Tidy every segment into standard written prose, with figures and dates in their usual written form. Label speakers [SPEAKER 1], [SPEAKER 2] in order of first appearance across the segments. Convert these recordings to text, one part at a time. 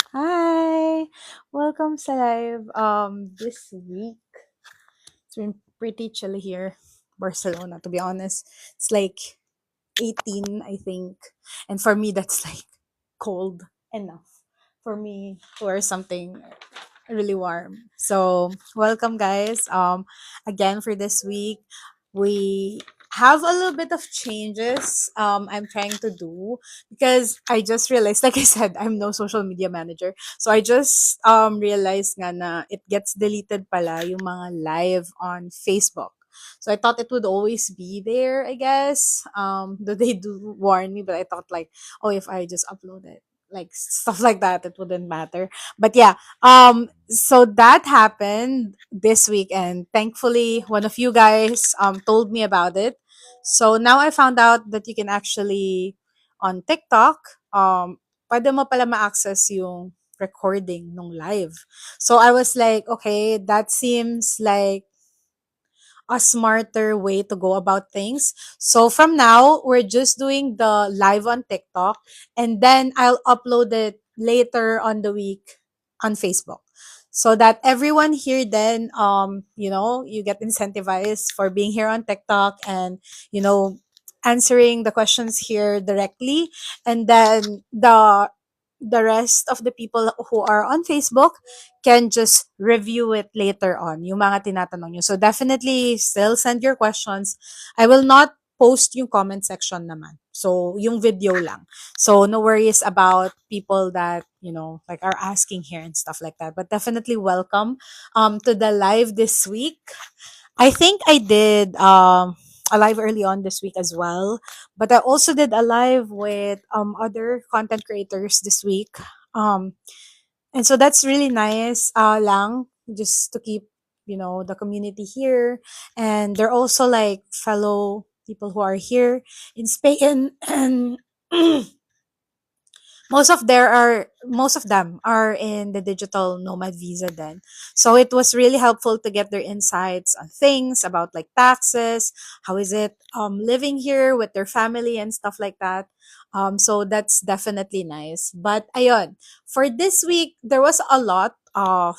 [SPEAKER 1] Hi! Welcome sa live. This week, it's been pretty chilly here, Barcelona, to be honest. It's like 18, I think. And for me, that's like cold enough for me to wear something really warm. So, welcome, guys. Again, for this week, we have a little bit of changes I'm trying to do because I just realized, like I said, I'm no social media manager. So I just realized nga na it gets deleted pala yung mga live on Facebook. So I thought it would always be there, I guess. Though they do warn me, but I thought like, oh, if I just upload it, like stuff like that, it wouldn't matter. But yeah, so that happened this weekend. Thankfully, one of you guys told me about it. So now I found out that you can actually on TikTok, pwede mo pala ma-access yung recording nung live. So I was like, okay, that seems like a smarter way to go about things. So from now, we're just doing the live on TikTok and then I'll upload it later on the week on Facebook. So that everyone here then you get incentivized for being here on TikTok and you know answering the questions here directly, and then the rest of the people who are on Facebook can just review it later on, yung mga tinatanong nyo. So definitely still send your questions. I will not post yung comment section naman. So yung video lang. So no worries about people that, like are asking here and stuff like that. But definitely welcome to the live this week. I think I did a live early on this week as well, but I also did a live with other content creators this week. Um and so that's really nice lang just to keep the community here, and they're also like fellow people who are here in Spain and most of them are in the digital nomad visa then. So it was really helpful to get their insights on things about like taxes, how is it living here with their family and stuff like that. So that's definitely nice. But ayon, for this week there was a lot of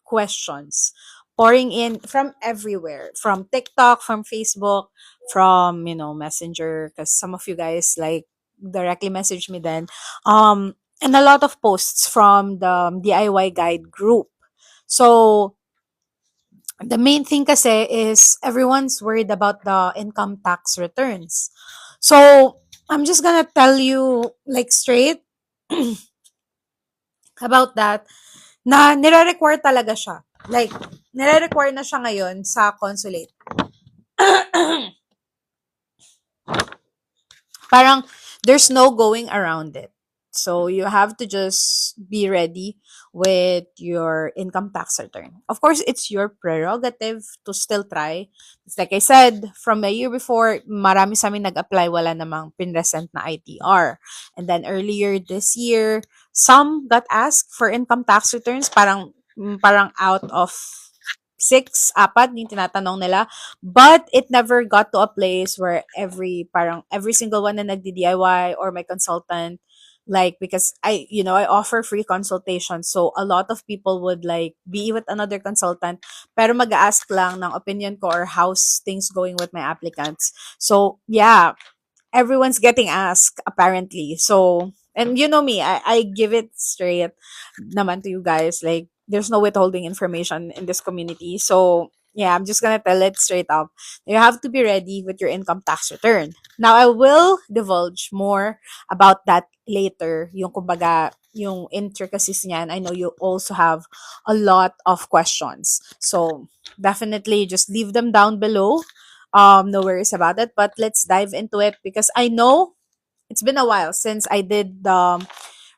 [SPEAKER 1] questions pouring in from everywhere, from TikTok, from Facebook, from Messenger, because some of you guys like directly message me then, and a lot of posts from the DIY guide group. So the main thing kasi is everyone's worried about the income tax returns. So I'm just gonna tell you like straight about that, na nire-require talaga siya. Like, nire-require na siya ngayon sa consulate. Parang, there's no going around it. So, you have to just be ready with your income tax return. Of course, it's your prerogative to still try. It's like I said, from a year before, marami sa amin nag-apply, wala namang pinresent na ITR. And then earlier this year, some got asked for income tax returns, parang out of six, apat yung tinatanong nila. But it never got to a place where every single one na nagdi-DIY or my consultant, like, because I offer free consultation. So a lot of people would like be with another consultant, pero mag-ask lang ng opinion ko or how's things going with my applicants. So yeah, everyone's getting asked apparently. So, and you know me, I give it straight naman to you guys. Like, there's no withholding information in this community. So, yeah, I'm just gonna tell it straight up. You have to be ready with your income tax return. Now, I will divulge more about that later. Yung kumbaga, yung intricacies niyan. I know you also have a lot of questions. So, definitely just leave them down below. No worries about it. But let's dive into it because I know it's been a while since I did the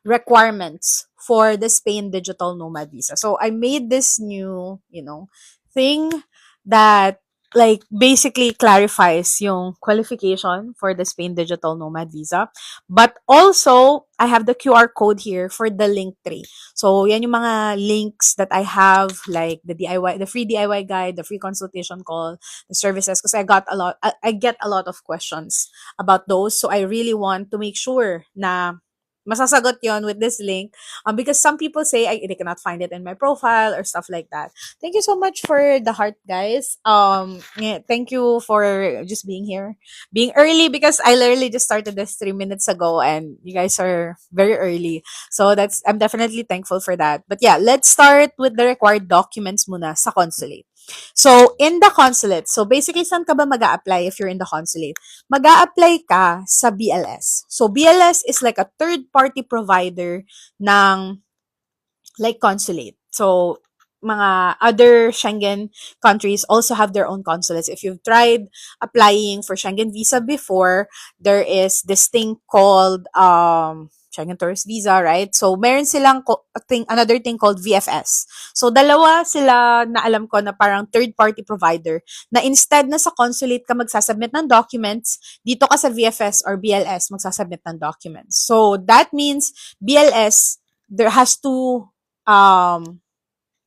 [SPEAKER 1] requirements for the Spain digital nomad visa. So I made this new, thing that like basically clarifies yung qualification for the Spain digital nomad visa. But also, I have the QR code here for the link tree. So yan yung mga links that I have, like the DIY, the free DIY guide, the free consultation call, the services, because I get a lot of questions about those. So I really want to make sure na masasagot yon with this link. Because some people say they cannot find it in my profile or stuff like that. Thank you so much for the heart, guys. Yeah, thank you for just being here, being early, because I literally just started this 3 minutes ago, and you guys are very early. So I'm definitely thankful for that. But yeah, let's start with the required documents muna sa consulate. So, in the consulate, so basically, saan ka ba mag-a-apply if you're in the consulate? Mag-a-apply ka sa BLS. So, BLS is like a third-party provider ng like consulate. So, mga other Schengen countries also have their own consulates. If you've tried applying for Schengen visa before, there is this thing called Schengen Tourist Visa, right? So, meron silang another thing called VFS. So, dalawa sila na alam ko na parang third-party provider na instead na sa consulate ka magsasubmit ng documents, dito ka sa VFS or BLS magsasubmit ng documents. So, that means BLS, there has two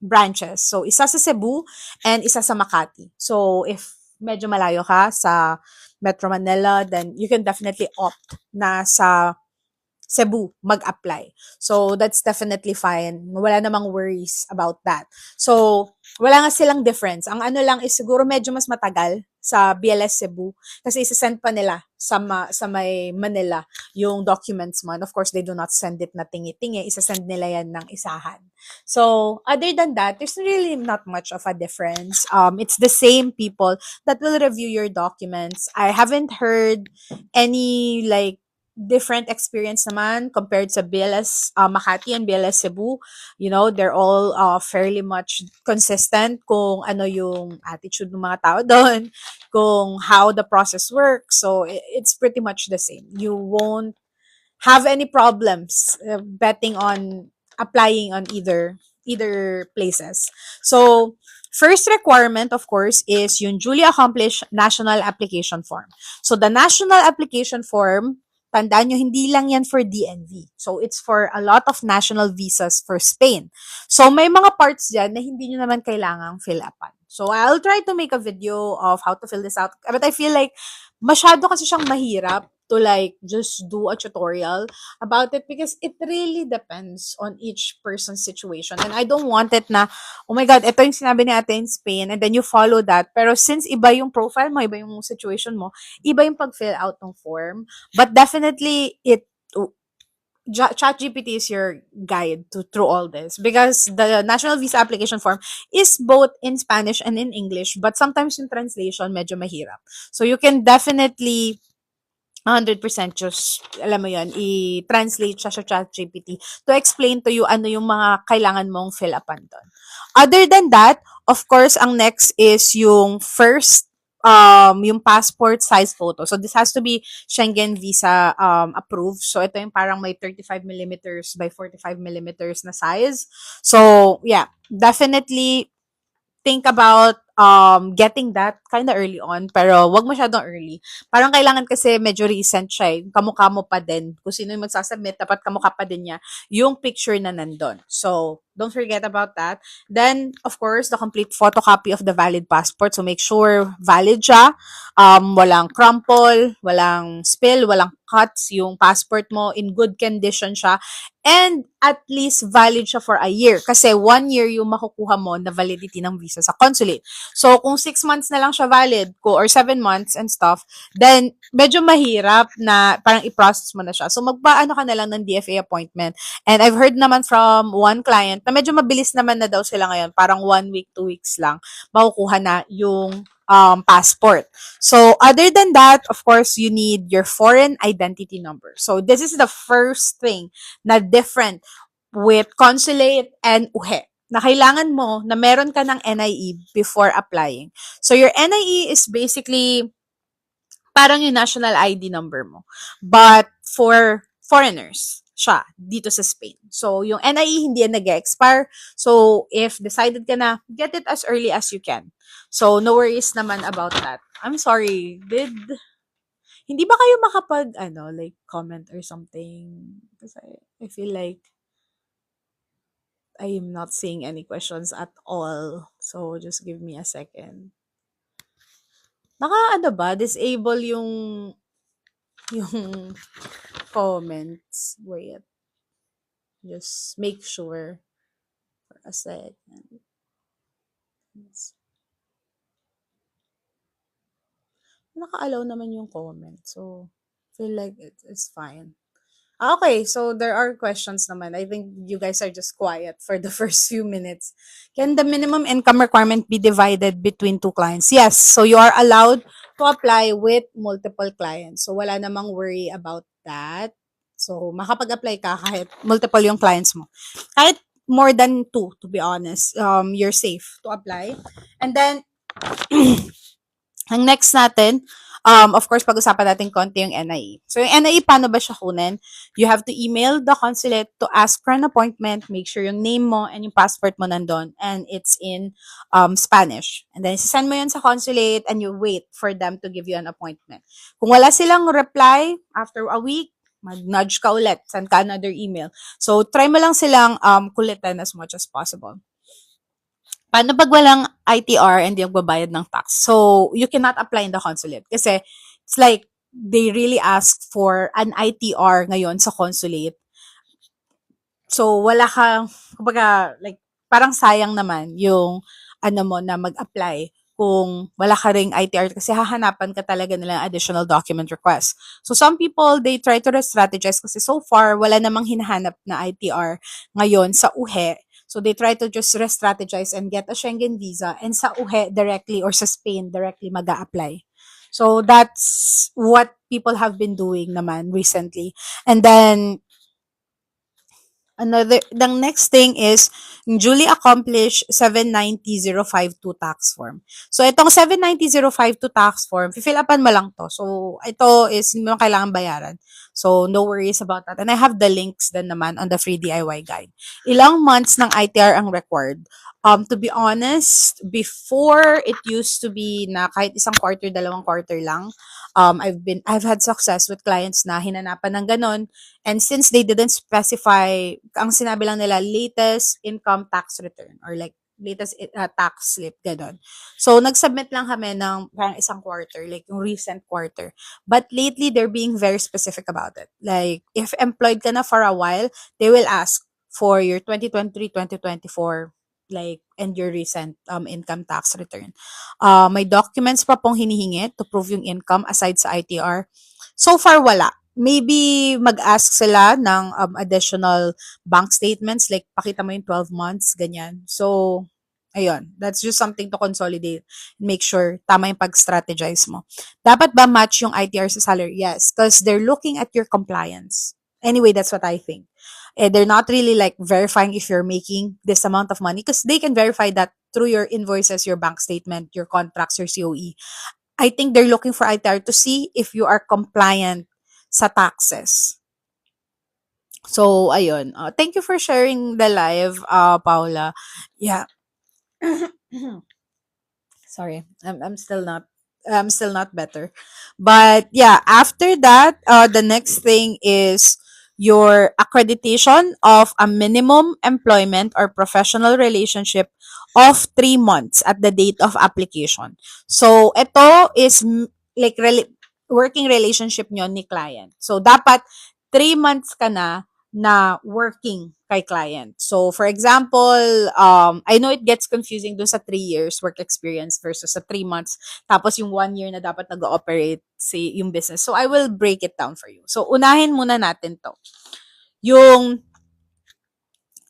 [SPEAKER 1] branches. So, isa sa Cebu and isa sa Makati. So, if medyo malayo ka sa Metro Manila, then you can definitely opt na sa Cebu mag-apply. So, that's definitely fine. Wala namang worries about that. So, wala nga silang difference. Ang ano lang is siguro medyo mas matagal sa BLS Cebu kasi isa-send pa nila sa may Manila yung documents mo. And of course, they do not send it na tingi-tingi. Isa-send nila yan ng isahan. So, other than that, there's really not much of a difference. It's the same people that will review your documents. I haven't heard any like different experience naman compared sa BLS Makati and BLS Cebu. You know, they're all fairly much consistent kung ano yung attitude ng mga tao doon, kung how the process works. So, it's pretty much the same. You won't have any problems betting on applying on either places. So, first requirement, of course, is yung duly accomplished national application form. So, the national application form, tandaan nyo, hindi lang yan for DNV. So, it's for a lot of national visas for Spain. So, may mga parts dyan na hindi nyo naman kailangang fill upan. So, I'll try to make a video of how to fill this out. But I feel like masyado kasi siyang mahirap to like just do a tutorial about it because it really depends on each person's situation. And I don't want it na, oh my God, ito yung sinabi ni ate in Spain and then you follow that. Pero since iba yung profile mo, iba yung situation mo, iba yung pag-fill out ng form. But definitely, ChatGPT is your guide through all this because the national visa application form is both in Spanish and in English, but sometimes yung translation medyo mahirap. So you can definitely 100% just, alam mo yun, i-translate siya sa ChatGPT to explain to you ano yung mga kailangan mong fill upan doon. Other than that, of course, ang next is yung first yung passport size photo. So this has to be Schengen visa approved. So ito yung parang may 35 millimeters by 45 millimeters na size. So yeah, definitely think about getting that kind of early on, pero wag masyadong early. Parang kailangan kasi medyo recent siya eh. Kamukha mo pa din. Kung sino yung magsasubmit, dapat kamukha pa din niya yung picture na nandun. So, don't forget about that. Then, of course, the complete photocopy of the valid passport. So, make sure valid siya. Walang crumple, walang spill, walang cuts yung passport mo. In good condition siya. And at least valid siya for a year. Kasi 1 year yung makukuha mo na validity ng visa sa consulate. So, kung 6 months na lang siya valid ko or 7 months and stuff, then medyo mahirap na parang i-process mo na siya. So, magpaano ka na lang ng DFA appointment. And I've heard naman from one client na medyo mabilis naman na daw sila ngayon. Parang 1 week, 2 weeks lang makukuha na yung passport. So, other than that, of course, you need your foreign identity number. So, this is the first thing na different with consulate and UHE na kailangan mo na meron ka ng NIE before applying. So, your NIE is basically parang yung national ID number mo. But for foreigners, siya, dito sa Spain. So, yung NIE hindi yan nag-expire. So, if decided ka na, get it as early as you can. So, no worries naman about that. I'm sorry, hindi ba kayo makapag, like, comment or something? Kasi I feel like I am not seeing any questions at all. So, just give me a second. Disable yung comments. Wait, just make sure for a second. Naka-allow naman yung comment. So, feel like it's fine. Okay, so there are questions naman. I think you guys are just quiet for the first few minutes. Can the minimum income requirement be divided between two clients? Yes. So you are allowed to apply with multiple clients. So wala namang worry about that. So makapag-apply ka kahit multiple yung clients mo. Kahit more than two, to be honest, you're safe to apply. And then, ang next natin, of course, pag-usapan natin konti yung NIE. So, yung NIE, paano ba siya kunin? You have to email the consulate to ask for an appointment, make sure yung name mo and yung passport mo nandun, and it's in Spanish. And then, send mo yun sa consulate and you wait for them to give you an appointment. Kung wala silang reply after a week, mag-nudge ka ulit, send ka another email. So, try mo lang silang kulitan as much as possible. Paano pag walang ITR and di magbabayad ng tax? So, you cannot apply in the consulate. Kasi, it's like, they really ask for an ITR ngayon sa consulate. So, wala kang, kumbaga, like, parang sayang naman yung, ano mo, na mag-apply kung wala ka ring ITR kasi hahanapan ka talaga nila additional document request. So, some people, they try to strategize kasi so far, wala namang hinahanap na ITR ngayon sa UHE. So, they try to just re-strategize and get a Schengen visa and sa UHE directly or sa Spain directly mag-a-apply. So, that's what people have been doing naman recently. And then, the next thing is duly accomplished 790052 tax form. So, itong 790052 tax form, fill upan mo lang to. So, ito is hindi mo kailangan bayaran. So, no worries about that. And I have the links din naman on the free DIY guide. Ilang months ng ITR ang required? To be honest, before it used to be na kahit isang quarter, dalawang quarter lang, I've had success with clients na hinanapan ng ganon. And since they didn't specify, ang sinabi lang nila, latest income tax return or like latest tax slip, ganon. So, nag-submit lang kami ng parang isang quarter, like yung recent quarter. But lately, they're being very specific about it. Like, if employed ka na for a while, they will ask for your 2023, 2024, like, and your recent income tax return. May documents pa pong hinihingi to prove yung income aside sa ITR. So far, wala. Maybe mag-ask sila ng additional bank statements, like pakita mo yung 12 months, ganyan. So, ayun, that's just something to consolidate. Make sure tama yung pag-strategize mo. Dapat ba match yung ITR sa salary? Yes, because they're looking at your compliance. Anyway, that's what I think. They're not really like verifying if you're making this amount of money because they can verify that through your invoices, your bank statement, your contracts, your COE. I think they're looking for ITR to see if you are compliant sa taxes. So, ayun. Thank you for sharing the live, Paula. Yeah. Sorry, I'm still not better. But yeah, after that, the next thing is your accreditation of a minimum employment or professional relationship of 3 months at the date of application. So, ito is like working relationship nyo ni client. So, dapat 3 months ka na working kay client. So, for example, I know it gets confusing dun sa 3 years work experience versus sa 3 months, tapos yung 1 year na dapat nag-ooperate yung business. So, I will break it down for you. So, unahin muna natin to. Yung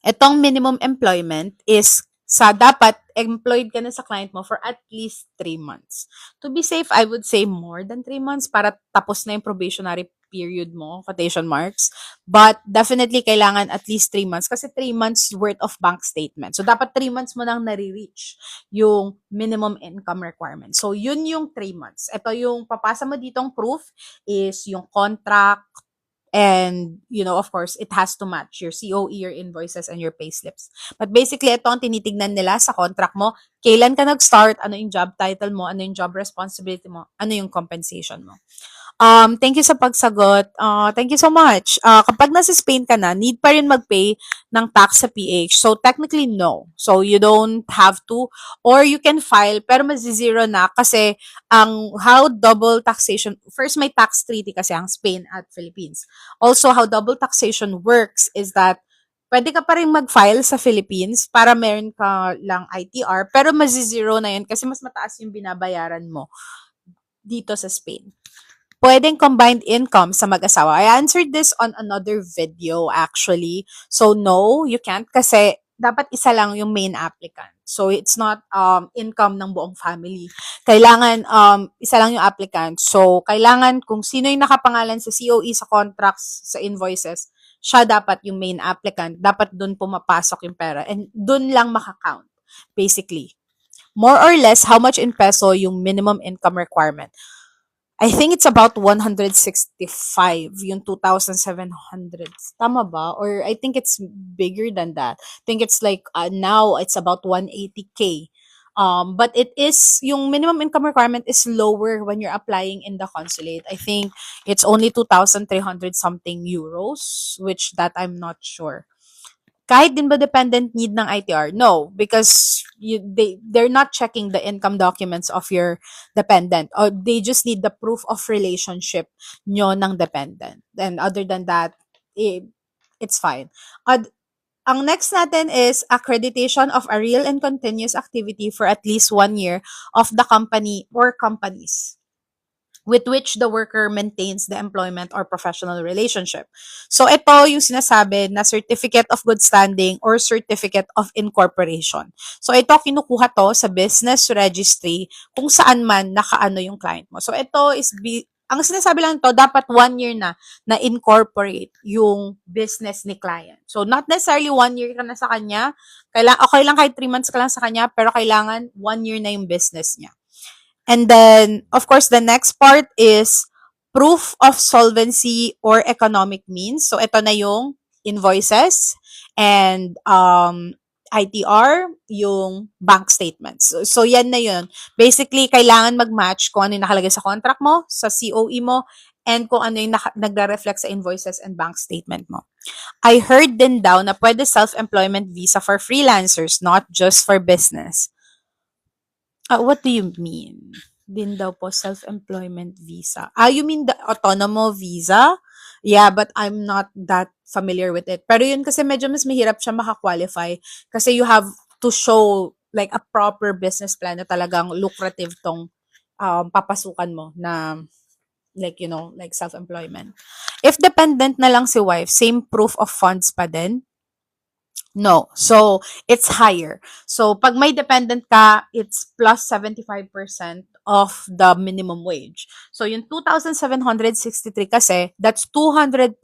[SPEAKER 1] itong minimum employment is sa dapat employed ka na sa client mo for at least 3 months. To be safe, I would say more than 3 months para tapos na yung probationary period mo, quotation marks. But definitely kailangan at least 3 months kasi 3 months worth of bank statement. So dapat 3 months mo nang nare-reach yung minimum income requirement. So yun yung 3 months. Ito yung papasa mo ditong proof is yung contract. And, of course, it has to match your COE, your invoices, and your payslips. But basically, ito ang tinitignan nila sa contract mo. Kailan ka nag-start? Ano yung job title mo? Ano yung job responsibility mo? Ano yung compensation mo? Thank you sa pagsagot. Thank you so much. Kapag nasa Spain ka na, need pa rin mag-pay ng tax sa PH. So, technically, no. So, you don't have to. Or you can file, pero mazi-zero na kasi how double taxation, first may tax treaty kasi ang Spain at Philippines. Also, how double taxation works is that pwede ka pa rin mag-file sa Philippines para meron ka lang ITR, pero mazi-zero na yun kasi mas mataas yung binabayaran mo dito sa Spain. Pwedeng combined income sa mag-asawa. I answered this on another video actually. So no, you can't kasi dapat isa lang yung main applicant. So it's not income ng buong family. Kailangan isa lang yung applicant. So kailangan kung sino yung nakapangalan sa COE, sa contracts, sa invoices, siya dapat yung main applicant. Dapat dun pumapasok yung pera and dun lang makakount basically. More or less, how much in peso yung minimum income requirement? I think it's about 165, yung 2,700. Tama ba? Or I think it's bigger than that. I think it's like, now it's about 180K. But it is, yung minimum income requirement is lower when you're applying in the consulate. I think it's only 2,300 something euros, which that I'm not sure. Kahit din ba dependent need ng ITR? No, because they're not checking the income documents of your dependent. Or they just need the proof of relationship nyo ng dependent. And other than that, it's fine. Ang next natin is accreditation of a real and continuous activity for at least 1 year of the company or companies with which the worker maintains the employment or professional relationship. So ito yung sinasabi na certificate of good standing or certificate of incorporation. So ito kinukuha to sa business registry kung saan man nakaano yung client mo. So ito is ang sinasabi lang to, dapat 1 year na incorporate yung business ni client. So, not necessarily 1 year ka na sa kanya. Okay lang kahit 3 months ka lang sa kanya, pero kailangan 1 year na yung business niya. And then, of course, the next part is proof of solvency or economic means. So, ito na yung invoices and ITR, yung bank statements. So yan na yun. Basically, kailangan mag-match kung ano yung nakalagay sa contract mo, sa COE mo, and kung ano yung nagre-reflect sa invoices and bank statement mo. I heard din daw na pwede self-employment visa for freelancers, not just for business. What do you mean? Din daw po self-employment visa. You mean the autonomo visa? Yeah, but I'm not that familiar with it. Pero yun kasi medyo mas mahirap siya makakwalify kasi you have to show like a proper business plan na talagang lucrative tong papasukan mo na like, like self-employment. If dependent na lang si wife, same proof of funds pa din? No. So, it's higher. So, pag may dependent ka, it's plus 75% of the minimum wage. So, yung 2,763 kasi, that's 200%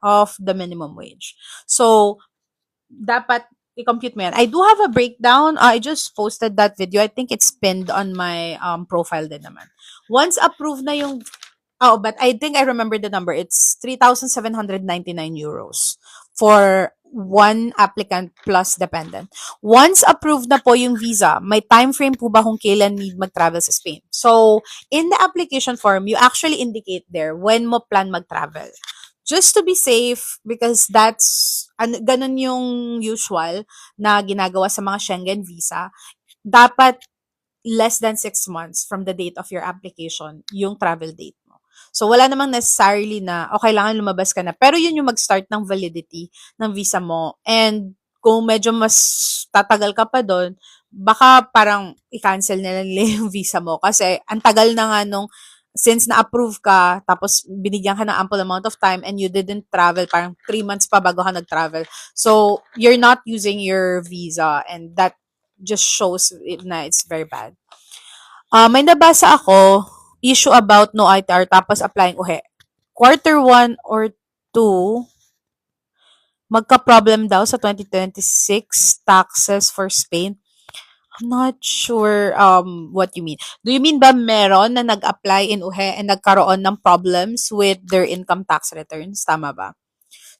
[SPEAKER 1] of the minimum wage. So, dapat i-compute mo yan. I do have a breakdown. I just posted that video. I think it's pinned on my profile din naman. Once approved na yung but I think I remember the number. It's 3,799 euros for one applicant plus dependent. Once approved na po yung visa, may time frame po ba kung kailan need mag-travel sa Spain? So, in the application form, you actually indicate there when mo plan mag-travel. Just to be safe, because that's, ganun yung usual na ginagawa sa mga Schengen visa, dapat less than 6 months from the date of your application, yung travel date. So, wala namang necessarily na, kailangan lumabas ka na. Pero yun yung mag-start ng validity ng visa mo. And kung medyo mas tatagal ka pa doon, baka parang i-cancel na nila yung visa mo. Kasi ang tagal na nga nung, since na-approve ka, tapos binigyan ka ng ample amount of time and you didn't travel, parang 3 months pa bago ka nag-travel. So, you're not using your visa and that just shows it na it's very bad. May nabasa ako, issue about no ITR tapos applying uhe. Quarter 1 or 2, magka-problem daw sa 2026 taxes for Spain. I'm not sure what you mean. Do you mean ba meron na nag-apply in uhe and nagkaroon ng problems with their income tax returns? Tama ba?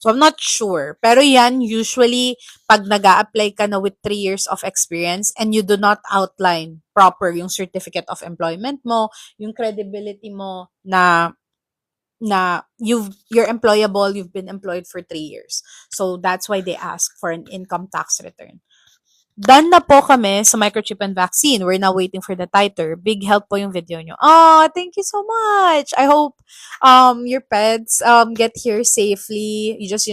[SPEAKER 1] So, I'm not sure. Pero yan, usually, pag nag apply ka na with 3 years of experience and you do not outline proper yung certificate of employment mo, yung credibility mo na na you're employable, you've been employed for 3 years. So that's why they ask for an income tax return. Done na po kami sa microchip and vaccine. We're now waiting for the titer. Big help po yung video nyo. Oh, thank you so much. I hope your pets get here safely. You just,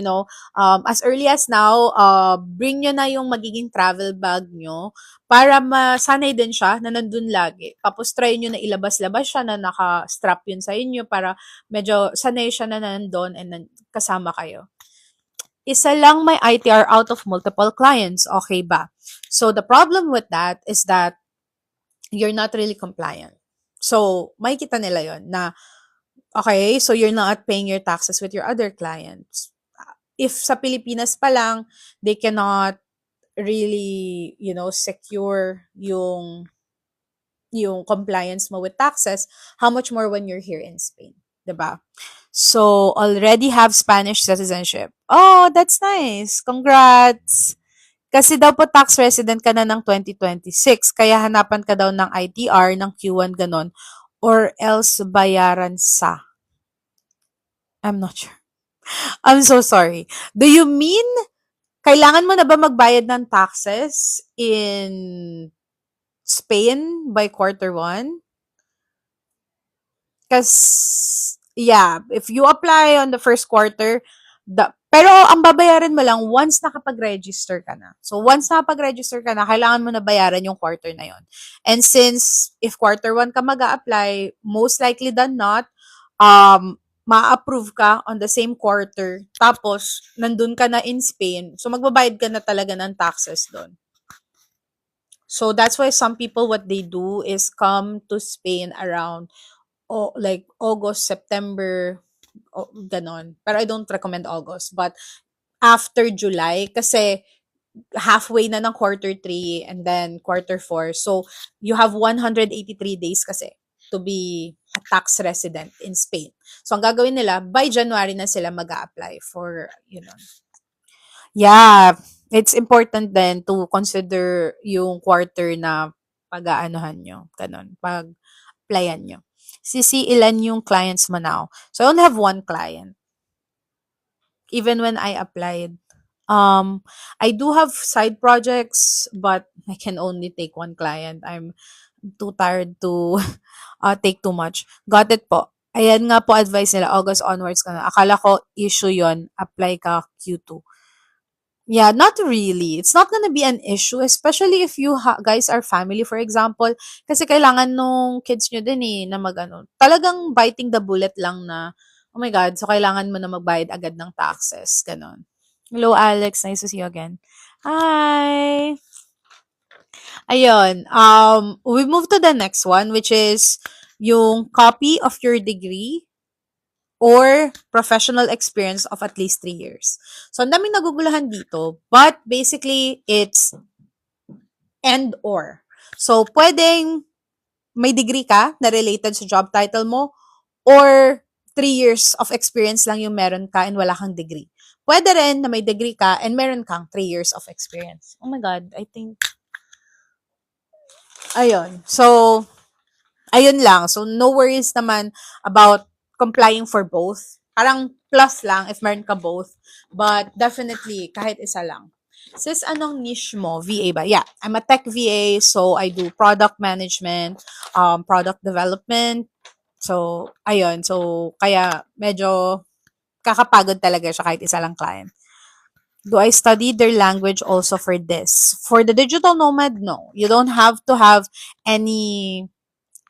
[SPEAKER 1] as early as now, bring nyo na yung magiging travel bag nyo para masanay din siya na nandun lagi. Tapos try nyo na ilabas-labas siya na naka-strap yun sa inyo para medyo sanay siya na nandun and kasama kayo. Isa lang may ITR out of multiple clients. Okay ba? So the problem with that is that you're not really compliant. So, makikita nila yon na, okay, so you're not paying your taxes with your other clients. If sa Pilipinas pa lang, they cannot really, secure yung compliance mo with taxes, how much more when you're here in Spain, 'di ba? So, already have Spanish citizenship. Oh, that's nice. Congrats. Kasi daw po tax resident ka na ng 2026, kaya hanapan ka daw ng ITR ng Q1 ganon or else bayaran sa. I'm not sure. I'm so sorry. Do you mean kailangan mo na ba magbayad ng taxes in Spain by quarter 1? Because, yeah, if you apply on the first quarter, pero ang babayaran mo lang once nakapag-register ka na. So, once nakapag-register ka na, kailangan mo na bayaran yung quarter na yon. And since, if quarter 1 ka mag-a-apply, most likely than not, ma-approve ka on the same quarter. Tapos, nandun ka na in Spain. So, magbabayad ka na talaga ng taxes doon. So, that's why some people, what they do is come to Spain around like August, September, ganon. Pero I don't recommend August. But after July, kasi halfway na ng quarter 3 and then quarter 4. So, you have 183 days kasi to be a tax resident in Spain. So, ang gagawin nila, by January na sila mag-a-apply for, Yeah, it's important then to consider yung quarter na pag-aanuhan nyo. Ganon. Pag-applyan nyo. Sisi, ilan yung clients mo now? So, I only have one client. Even when I applied. I do have side projects, but I can only take one client. I'm too tired to take too much. Got it po. Ayan nga po advice nila, August onwards ka na. Akala ko issue yon, apply ka Q2. Yeah, not really. It's not gonna be an issue, especially if you guys are family, for example. Kasi kailangan nung kids nyo din na talagang biting the bullet lang na, oh my God, so kailangan mo na magbayad agad ng taxes. Ganon. Hello, Alex. Nice to see you again. Hi! Ayun. We move to the next one, which is yung copy of your degree or professional experience of at least 3 years. So, ang daming naguguluhan dito, but basically, it's and or. So, pwedeng may degree ka na related sa job title mo or 3 years of experience lang yung meron ka and wala kang degree. Pwede rin na may degree ka and meron kang 3 years of experience. Oh my God, I think, ayun. So, ayun lang. So, no worries naman about complying for both. Parang plus lang if meron ka both. But definitely, kahit isa lang. Sis, anong niche mo? VA ba? Yeah, I'm a tech VA. So, I do product management, product development. So, ayun. So, kaya medyo kakapagod talaga siya kahit isa lang client. Do I study their language also for this? For the digital nomad, no. You don't have to have any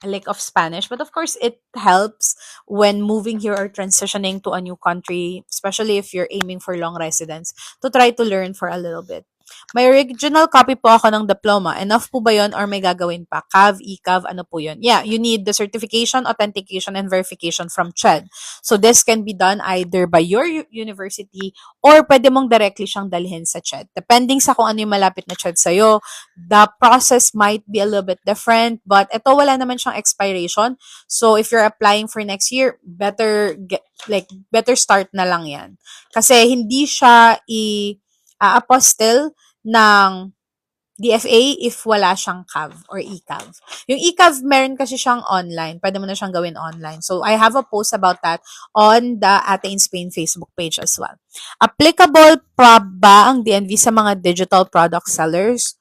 [SPEAKER 1] lick of Spanish, but of course it helps when moving here or transitioning to a new country, especially if you're aiming for long residence, to try to learn for a little bit. May original copy po ako ng diploma. Enough po ba yun or may gagawin pa? CAV, ECAV, ano po yun? Yeah, you need the certification, authentication, and verification from CHED. So this can be done either by your university or pwede mong directly siyang dalhin sa CHED. Depending sa kung ano yung malapit na CHED sa'yo, the process might be a little bit different, but ito wala naman siyang expiration. So if you're applying for next year, better start na lang yan. Kasi hindi siya apostle ng DFA if wala siyang CAV or ECAV. Yung ECAV, meron kasi siyang online. Pwede mo na siyang gawin online. So, I have a post about that on the Ate in Spain Facebook page as well. Applicable pa ba ang DNV sa mga digital product sellers?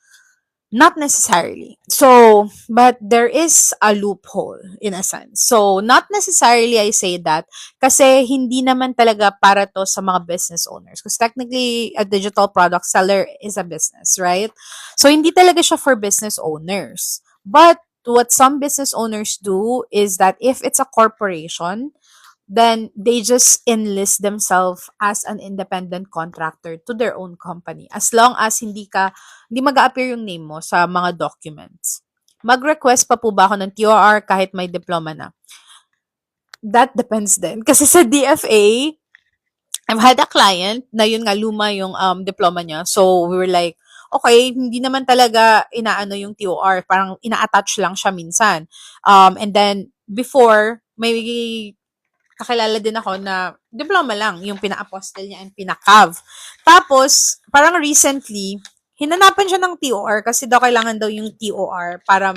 [SPEAKER 1] Not necessarily. So, but there is a loophole in a sense. So, not necessarily I say that kasi hindi naman talaga para to sa mga business owners. Because technically, a digital product seller is a business, right? So, hindi talaga siya for business owners. But what some business owners do is that if it's a corporation, then they just enlist themselves as an independent contractor to their own company. As long as hindi mag-appear yung name mo sa mga documents. Mag-request pa po ba ako ng TOR kahit may diploma na? That depends din. Kasi sa DFA, I've had a client na yun nga luma yung diploma niya. So we were like, okay, hindi naman talaga inaano yung TOR, parang ina-attach lang siya minsan. And then before may kakilala din ako na diploma lang yung pina-apostle niya and pina-cav. Tapos parang recently hinanapan siya ng TOR kasi daw kailangan daw yung TOR para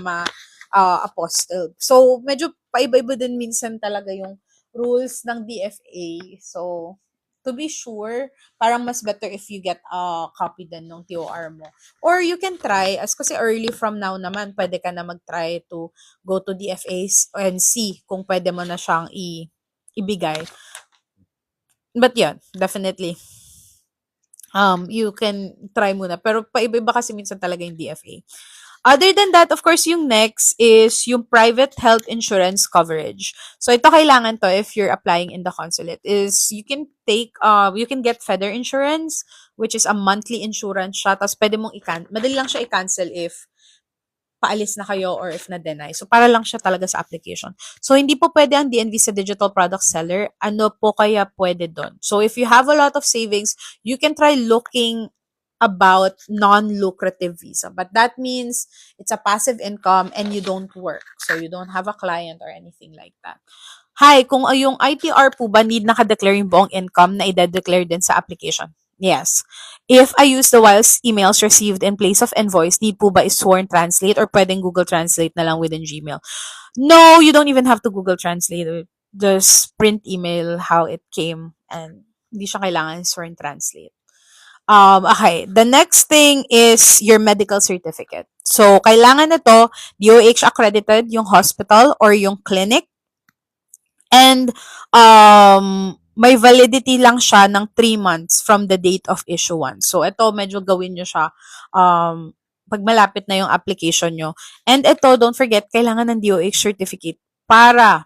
[SPEAKER 1] apostle. So medyo paiba-iba din minsan talaga yung rules ng DFA. So to be sure, parang mas better if you get a copy din ng TOR mo. Or you can try, as kasi early from now naman, pwede ka na mag-try to go to DFAs and see kung pwede mo na siyang ibigay. But yeah, definitely. You can try muna. Pero paiba-iba kasi minsan talaga yung DFA. Other than that, of course, yung next is yung private health insurance coverage. So, ito kailangan to if you're applying in the consulate is you can you can get feather insurance, which is a monthly insurance siya. Tapos, pwede mong madali lang siya i-cancel if paalis na kayo or if na-deny. So, para lang siya talaga sa application. So, hindi po pwede ang DNV sa digital product seller. Ano po kaya pwede doon? So, if you have a lot of savings, you can try looking about non-lucrative visa. But that means it's a passive income and you don't work. So, you don't have a client or anything like that. Hi, kung yung ITR po ba need naka-declare yung buong income na i-declare din sa application? Yes. If I use the WILES emails received in place of invoice, need po ba is-sworn translate or pwedeng Google Translate na lang within Gmail? No, you don't even have to Google Translate. Just print email how it came and hindi siya kailangan sworn translate. Okay. The next thing is your medical certificate. So, kailangan na to DOH accredited yung hospital or yung clinic. And may validity lang siya ng 3 months from the date of issuance. So, ito, medyo gawin nyo siya pag malapit na yung application nyo. And ito, don't forget, kailangan ng DOH certificate para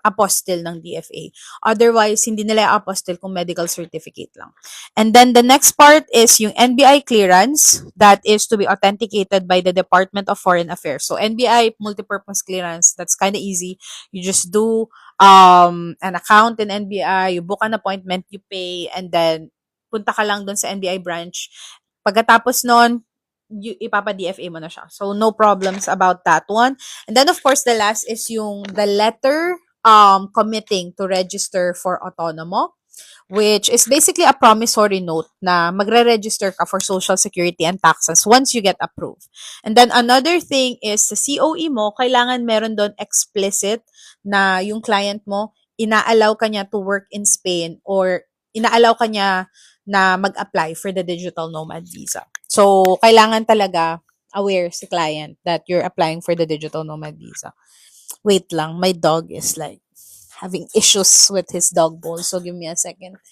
[SPEAKER 1] apostle ng DFA. Otherwise, hindi nila i-apostle kung medical certificate lang. And then the next part is yung NBI clearance that is to be authenticated by the Department of Foreign Affairs. So NBI multipurpose clearance, that's kind of easy. You just do an account in NBI, you book an appointment, you pay, and then punta ka lang dun sa NBI branch. Pagkatapos nun, ipapa-DFA mo na siya. So, no problems about that one. And then, of course, the last is the letter committing to register for autonomo, which is basically a promissory note na magre-register ka for Social Security and taxes once you get approved. And then another thing is sa COE mo, kailangan meron doon explicit na yung client mo, ina-allow ka niya to work in Spain or ina-allow ka niya na mag-apply for the digital nomad visa. So, kailangan talaga aware si client that you're applying for the digital nomad visa. Wait lang, my dog is like having issues with his dog bowl. So, give me a second.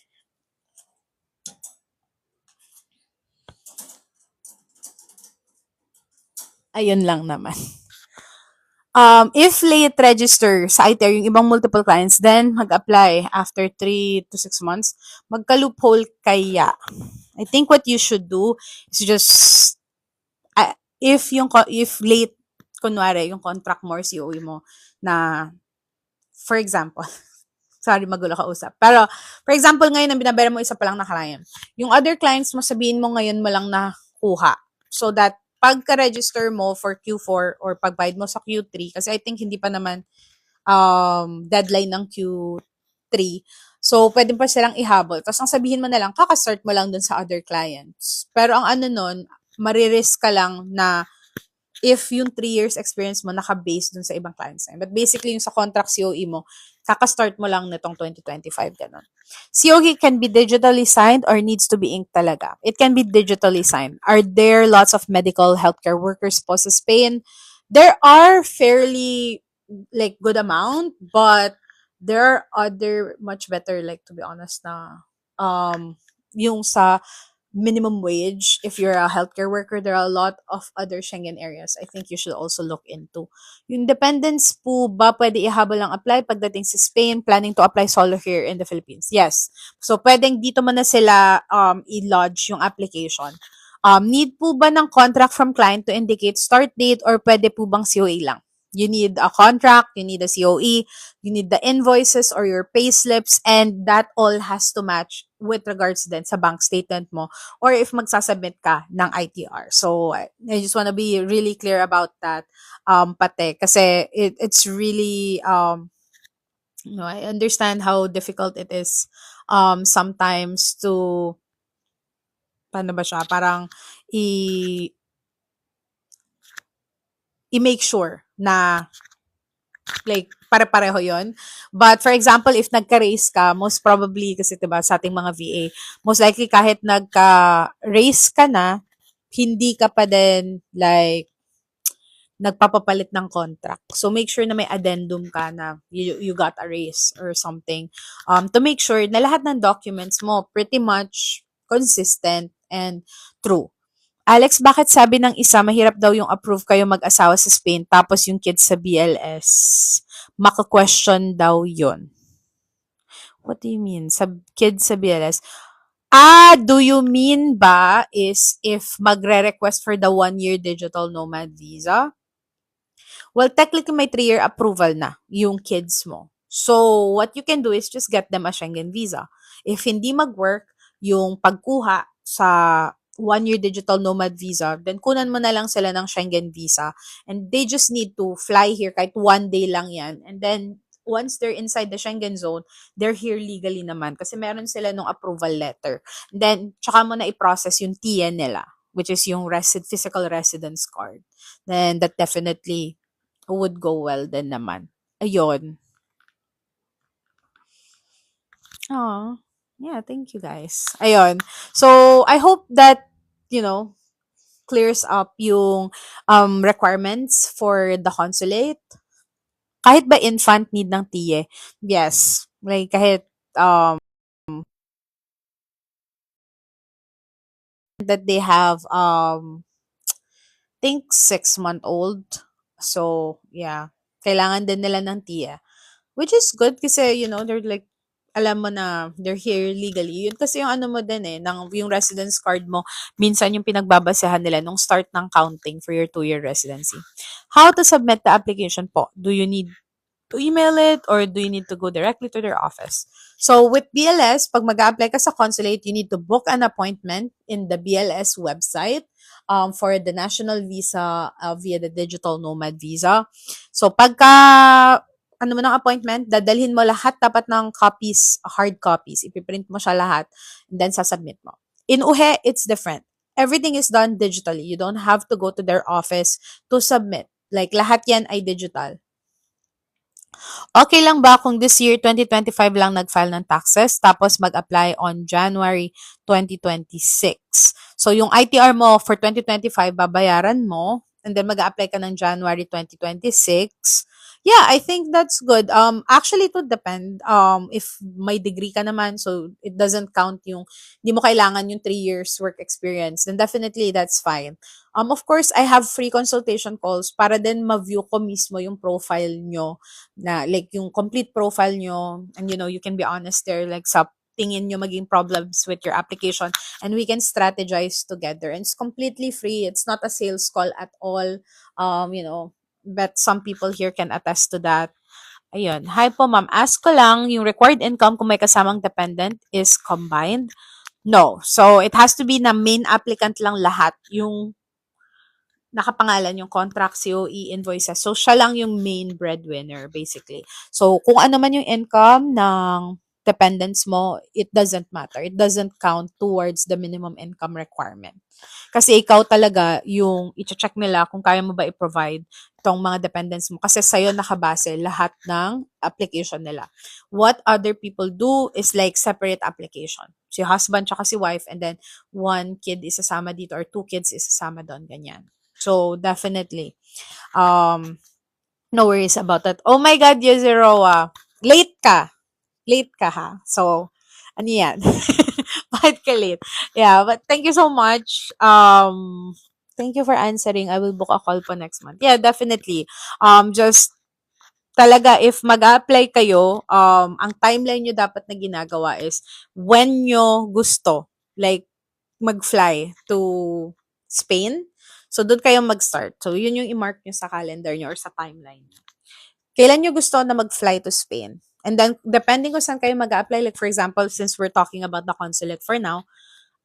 [SPEAKER 1] Ayun lang naman. If late register sa ITR yung ibang multiple clients, then mag-apply after 3 to 6 months. Magka-loophole kaya. I think what you should do is just, if late, kunwari, yung contract mo or COE mo na, for example, sorry, magulo ka usap. Pero, for example, ngayon, ang binabayaran mo isa pa lang na client. Yung other clients mo, sabihin mo ngayon mo lang nakuha. So that, pagka-register mo for Q4 or pag-bayad mo sa Q3, kasi I think hindi pa naman deadline ng Q3. So, pwede pa silang ihabol. Tapos, ang sabihin mo na lang, kakastart mo lang dun sa other clients. Pero, ang ano nun, Maririsk ka lang na if yung 3 years experience mo naka-base dun sa ibang clients na. But basically, yung sa contract COE mo, kaka-start mo lang nitong 2025, ganun. COE can be digitally signed or needs to be inked talaga. It can be digitally signed. Are there lots of medical healthcare workers po sa Spain? There are fairly like good amount, but there are other much better, like to be honest na yung sa minimum wage. If you're a healthcare worker, there are a lot of other Schengen areas I think you should also look into. Yung dependents po ba pwede ihabol ang apply pagdating sa Spain, planning to apply solo here in the Philippines? Yes. So, pwedeng dito mo na sila i-lodge yung application. Need po ba ng contract from client to indicate start date or pwede po bang COA lang? You need a contract, you need a COE, you need the invoices or your pay slips, and that all has to match with regards din sa bank statement mo or if magsasubmit ka ng ITR. So, I just want to be really clear about that, pate. Kasi it's really, I understand how difficult it is sometimes to, paano ba siya, parang i- i-make sure na like pare-pareho yon. But for example, if nagka-raise ka, most probably kasi 'di ba sa ating mga VA, most likely kahit nagka-raise ka na, hindi ka pa din like nagpapapalit ng contract. So make sure na may addendum ka na you got a raise or something, to make sure na lahat ng documents mo pretty much consistent and true. Alex, bakit sabi ng isa mahirap daw yung approve kayo mag-asawa sa Spain tapos yung kids sa BLS? Maka-question daw yun. What do you mean? Sa kids sa BLS? Do you mean ba is if magre-request for the 1-year digital nomad visa? Well, technically may 3-year approval na yung kids mo. So, what you can do is just get them a Schengen visa. If hindi mag-work yung pagkuha sa 1-year digital nomad visa, then kunan mo na lang sila ng Schengen visa. And they just need to fly here kahit 1 day lang yan. And then, once they're inside the Schengen zone, they're here legally naman kasi meron sila nung approval letter. And then, tsaka mo na i-process yung TN nila, which is yung physical residence card. Then, that definitely would go well din naman. Ayun. Oh, yeah, thank you guys. Ayun. So, I hope that, clears up yung requirements for the consulate. Kahit ba infant need ng TIE? Yes. Like, kahit that they have, think 6-month-old. So, yeah. Kailangan din nila ng TIE. Which is good kasi, they're like, alam mo na they're here legally. Yun kasi yung ano mo din yung residence card mo, minsan yung pinagbabasehan nila nung start ng counting for your 2-year residency. How to submit the application po? Do you need to email it or do you need to go directly to their office? So with BLS, pag mag-apply ka sa consulate, you need to book an appointment in the BLS website for the national visa via the digital nomad visa. So pagka ano mo ng appointment, dadalhin mo lahat dapat ng copies, hard copies. Ipiprint mo siya lahat and then sasubmit mo. In UHE, it's different. Everything is done digitally. You don't have to go to their office to submit. Like lahat yan ay digital. Okay lang ba kung this year 2025 lang nag-file ng taxes tapos mag-apply on January 2026? So yung ITR mo for 2025 babayaran mo and then mag-apply ka ng January 2026. Yeah, I think that's good. Actually, it would depend. If may degree ka naman, so it doesn't count yung, hindi mo kailangan yung 3 years work experience, then definitely that's fine. Of course, I have free consultation calls para din ma-view ko mismo yung profile nyo na like yung complete profile nyo and you can be honest there like sa tingin nyo maging problems with your application and we can strategize together and it's completely free. It's not a sales call at all. But some people here can attest to that. Ayun. Hi po ma'am. Ask ko lang, yung required income kung may kasamang dependent is combined? No. So, it has to be na main applicant lang lahat. Yung nakapangalan yung contract, COE, invoices. So, siya lang yung main breadwinner, basically. So, kung ano man yung income ng dependents mo, it doesn't matter. It doesn't count towards the minimum income requirement. Kasi ikaw talaga yung i-check nila kung kaya mo ba i-provide tong mga dependents mo. Kasi sa'yo nakabase lahat ng application nila. What other people do is like separate application. Si husband tsaka si wife, and then one kid isasama dito or two kids isasama doon, ganyan. So, definitely, um, no worries about that. Oh my God, Yeziroa. Late ka. Late ka ha. So, ano yan? Bakit ka late? Yeah, but thank you so much. Thank you for answering. I will book a call po next month. Yeah, definitely. Just talaga if mag-apply kayo, ang timeline nyo dapat na ginagawa is when nyo gusto, like mag-fly to Spain. So, doon kayo mag-start. So, yun yung i-mark nyo sa calendar nyo or sa timeline nyo. Kailan nyo gusto na mag-fly to Spain? And then, depending kung saan kayo mag-apply, like for example, since we're talking about the consulate for now,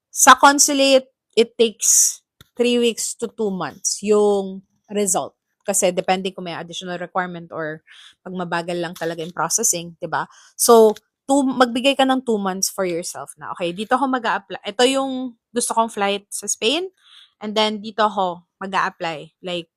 [SPEAKER 1] sa consulate, it takes 3 weeks to 2 months yung result. Kasi depending kung may additional requirement or pag mabagal lang talaga yung processing, di ba? So, magbigay ka ng 2 months for yourself na, okay, dito ako mag-a-apply. Ito yung gusto kong flight sa Spain. And then, dito ako mag-a-apply. Like,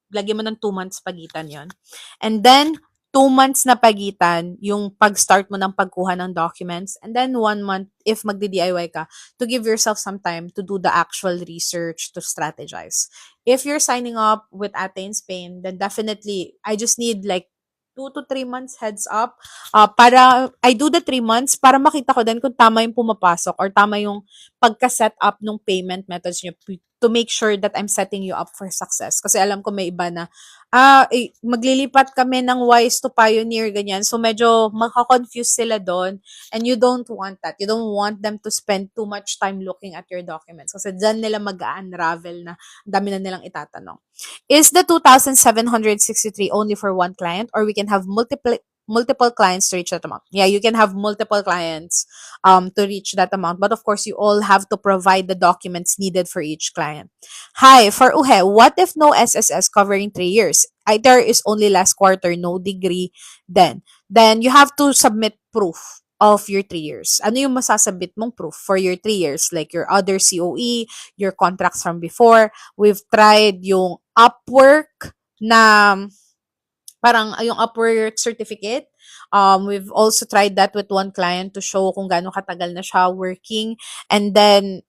[SPEAKER 1] lagyan mo ng 2 months pagitan yon. And then, 2 months na pagitan yung pag-start mo ng pagkuha ng documents. And then, 1 month, if magdi-DIY ka, to give yourself some time to do the actual research to strategize. If you're signing up with Ate in Spain, then definitely, I just need like 2 to 3 months heads up. Para, I do the 3 months para makita ko din kung tama yung pumapasok or tama yung pagka-set up ng payment methods nyo to make sure that I'm setting you up for success. Kasi alam ko may iba na, maglilipat kami ng WISE to Pioneer, ganyan. So, medyo makakonfuse sila doon. And you don't want that. You don't want them to spend too much time looking at your documents. Kasi dyan nila mag-unravel na dami na nilang itatanong. Is the 2,763 only for one client, or we can have multiple clients to reach that amount? Yeah, you can have multiple clients to reach that amount. But of course, you all have to provide the documents needed for each client. Hi, for UHE, what if no SSS covering 3 years? Either is only last quarter, no degree, then you have to submit proof of your 3 years. Ano yung masasabit mong proof for your 3 years? Like your other COE, your contracts from before. We've tried yung Upwork na parang yung Upwork certificate. We've also tried that with one client to show kung gaano katagal na siya working. And then,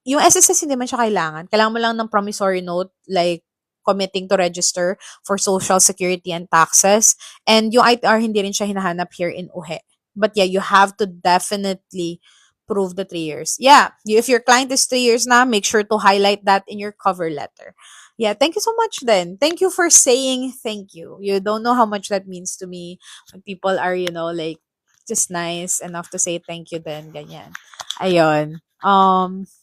[SPEAKER 1] yung SSS hindi man siya kailangan. Kailangan mo lang ng promissory note, like committing to register for social security and taxes. And yung ITR, hindi rin siya hinahanap here in UHE. But yeah, you have to definitely prove the 3 years. Yeah, if your client is 3 years na, make sure to highlight that in your cover letter. Yeah, thank you so much then. Thank you for saying thank you. You don't know how much that means to me when people are, like, just nice enough to say thank you then, ganyan. Ayun.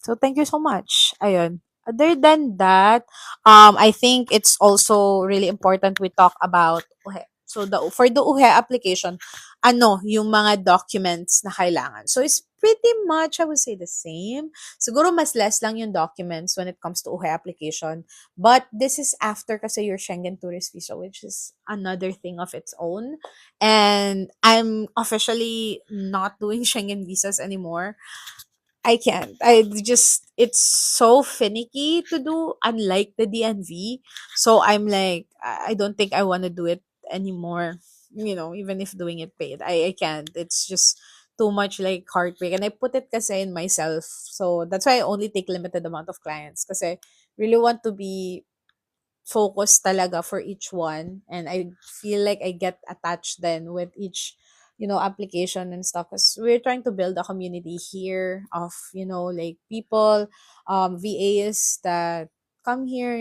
[SPEAKER 1] So thank you so much. Ayun. Other than that, I think it's also really important we talk about UHE. So for the UHE application, ano yung mga documents na kailangan? So it's pretty much, I would say, the same. Siguro mas less lang yung documents when it comes to UHE application. But this is after kasi your Schengen tourist visa, which is another thing of its own. And I'm officially not doing Schengen visas anymore. I can't. It's so finicky to do, unlike the DNV. So I'm like, I don't think I want to do it anymore. Even if doing it paid, I can't. It's just too much like heartbreak. And I put it kasi in myself. So that's why I only take limited amount of clients. Kasi really want to be focused talaga for each one. And I feel like I get attached then with each application and stuff, because we're trying to build a community here of like people, VAs that come here,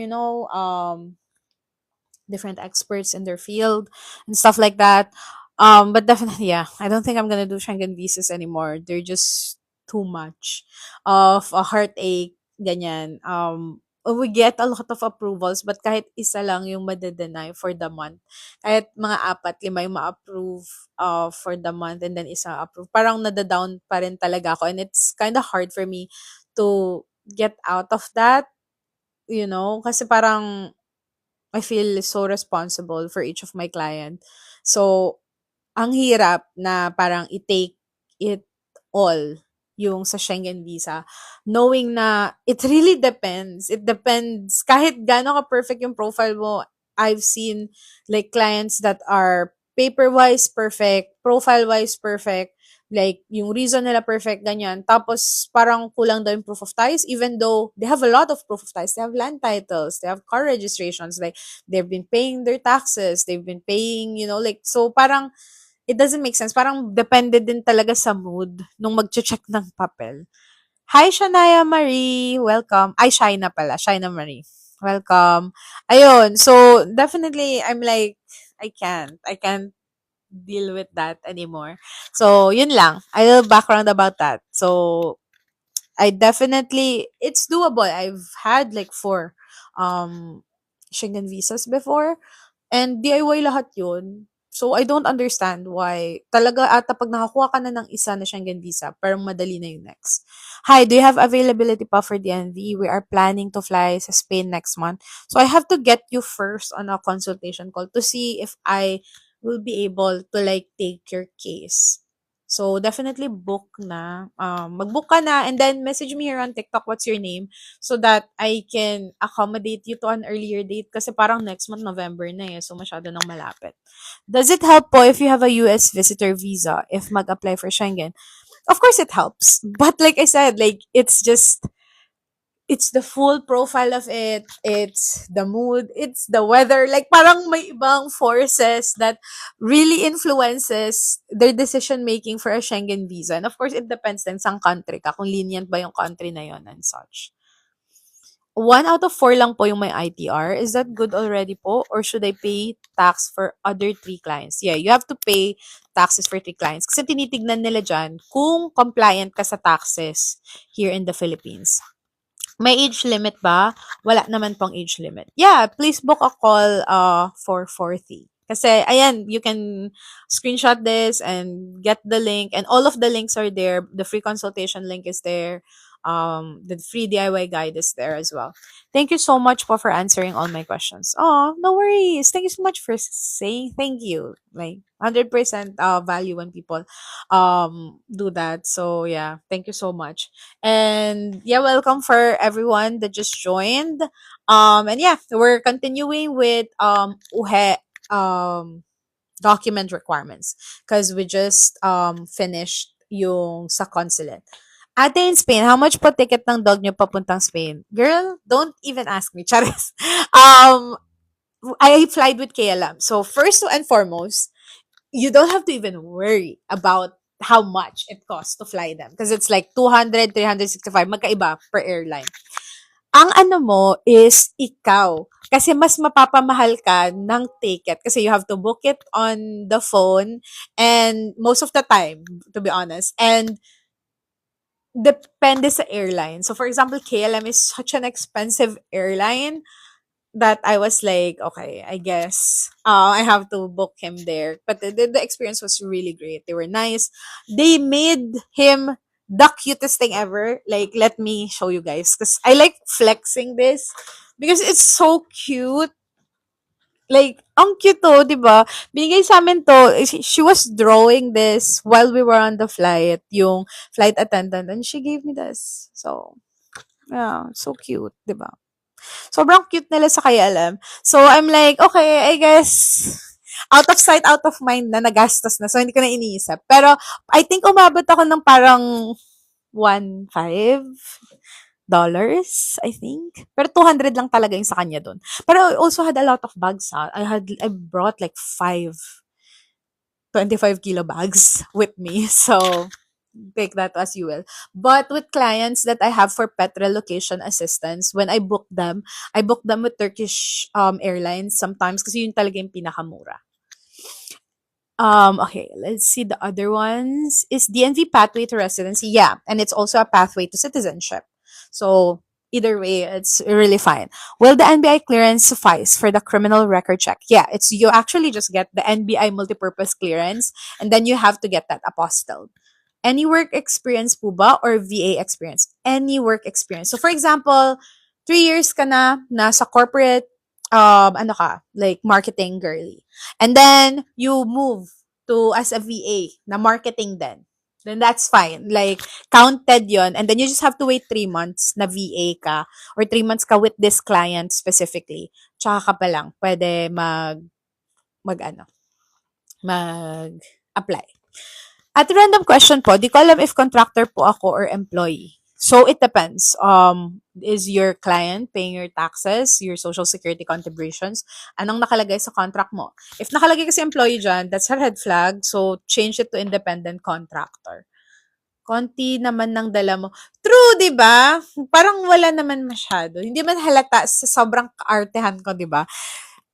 [SPEAKER 1] different experts in their field and stuff like that. But definitely, yeah, I don't think I'm gonna do Schengen visas anymore. They're just too much of a heartache, ganyan. We get a lot of approvals, but kahit isa lang yung madedenay for the month. Kahit mga 4, 5 yung ma-approve for the month, and then isa approve. Parang nada-down pa rin talaga ako. And it's kind of hard for me to get out of that, kasi parang I feel so responsible for each of my client. So, ang hirap na parang i-take it all yung sa Schengen visa, knowing na it really depends. It depends. Kahit gaano ka-perfect yung profile mo, I've seen like clients that are paper-wise perfect, profile-wise perfect, like yung reason nila perfect, ganyan. Tapos parang kulang daw yung proof of ties, even though they have a lot of proof of ties. They have land titles, they have car registrations, like they've been paying their taxes, they've been paying, like, so parang it doesn't make sense. Parang depende din talaga sa mood nung magche-check ng papel. Hi, Shania Marie. Welcome. Ay, Shaina pala. Shaina Marie. Welcome. Ayun. So, definitely, I'm like, I can't deal with that anymore. So, yun lang. A little background about that. So, it's doable. I've had like 4 um Schengen visas before, and DIY lahat yun. So, I don't understand why talaga ata 'pag nakakuha ka na ng isa na Schengen visa, parang madali na yung next. Hi, do you have availability pa for DNV? We are planning to fly sa Spain next month. So, I have to get you first on a consultation call to see if I will be able to like take your case. So, definitely book na. Mag-book ka na and then message me here on TikTok, what's your name, so that I can accommodate you to an earlier date kasi parang next month, November na eh. So, masyado nang malapit. Does it help po if you have a US visitor visa if mag-apply for Schengen? Of course, it helps. But like I said, like, it's the full profile of it, it's the mood, it's the weather. Like, parang may ibang forces that really influences their decision making for a Schengen visa. And of course, it depends din sa country ka, kung lenient ba yung country na yon and such. 1 out of 4 lang po yung may ITR. Is that good already po? Or should I pay tax for other 3 clients? Yeah, you have to pay taxes for 3 clients. Kasi tinitignan nila dyan kung compliant ka sa taxes here in the Philippines. May age limit ba? Wala naman pong age limit. Yeah, please book a call for 40. Kasi, ayan, you can screenshot this and get the link. And all of the links are there. The free consultation link is there. The free DIY guide is there as well. Thank you so much po for answering all my questions. Oh, no worries. Thank you so much for saying thank you. Like, 100% value when people do that. So, yeah, thank you so much. And yeah, welcome for everyone that just joined. And yeah, we're continuing with UHE document requirements because we just finished yung sa consulate. Ate, in Spain, how much po ticket ng dog nyo papuntang Spain? Girl, don't even ask me. Charis. Um, I flied with KLM. So first and foremost, you don't have to even worry about how much it costs to fly them because it's like 200, 365, magkaiba per airline. Ang ano mo is ikaw. Kasi mas mapapamahal ka ng ticket kasi you have to book it on the phone and most of the time, to be honest. And depende sa airline. So for example, KLM is such an expensive airline that I was like, okay, I guess I have to book him there. But the experience was really great. They were nice. They made him the cutest thing ever. Like, let me show you guys. Because I like flexing this. Because it's so cute. Like, ang cute to, di ba? Binigay sa amin to. She was drawing this while we were on the flight. Yung flight attendant. And she gave me this. So, yeah, so cute, di ba? Sobrang cute nila sa Kaya Alam. So, I'm like, okay, I guess, out of sight, out of mind na, nagastos na. So, hindi ko na iniisip. Pero, I think umabot ako ng parang 1.5 dollars, I think. Pero 200 lang talaga yung sa kanya dun. Pero I also had a lot of bags, ha. I brought like 25 kilo bags with me. So, take that as you will. But with clients that I have for pet relocation assistance, when I book them with Turkish Airlines sometimes kasi yun talaga yung pinakamura. Okay, let's see the other ones. Is DNV pathway to residency? Yeah, and it's also a pathway to citizenship. So either way, it's really fine. Will the NBI clearance suffice for the criminal record check? Yeah, it's you actually just get the NBI multipurpose clearance and then you have to get that apostilled. Any work experience po ba or VA experience? Any work experience. So for example, 3 years ka na nasa corporate ano ka, like marketing girly. And then you move to as a VA na marketing then that's fine. Like, counted yon. And then you just have to wait 3 months na VA ka or 3 months ka with this client specifically. Tsaka ka pa lang pwede mag mag-apply. At random question po, di ko alam if contractor po ako or employee. So, it depends. Is your client paying your taxes, your social security contributions? Anong nakalagay sa contract mo? If nakalagay kasi employee dyan, that's a red flag. So, change it to independent contractor. Konti naman ng dala mo. True, di ba? Parang wala naman masyado. Hindi man halata sa sobrang kaartehan ko, di ba?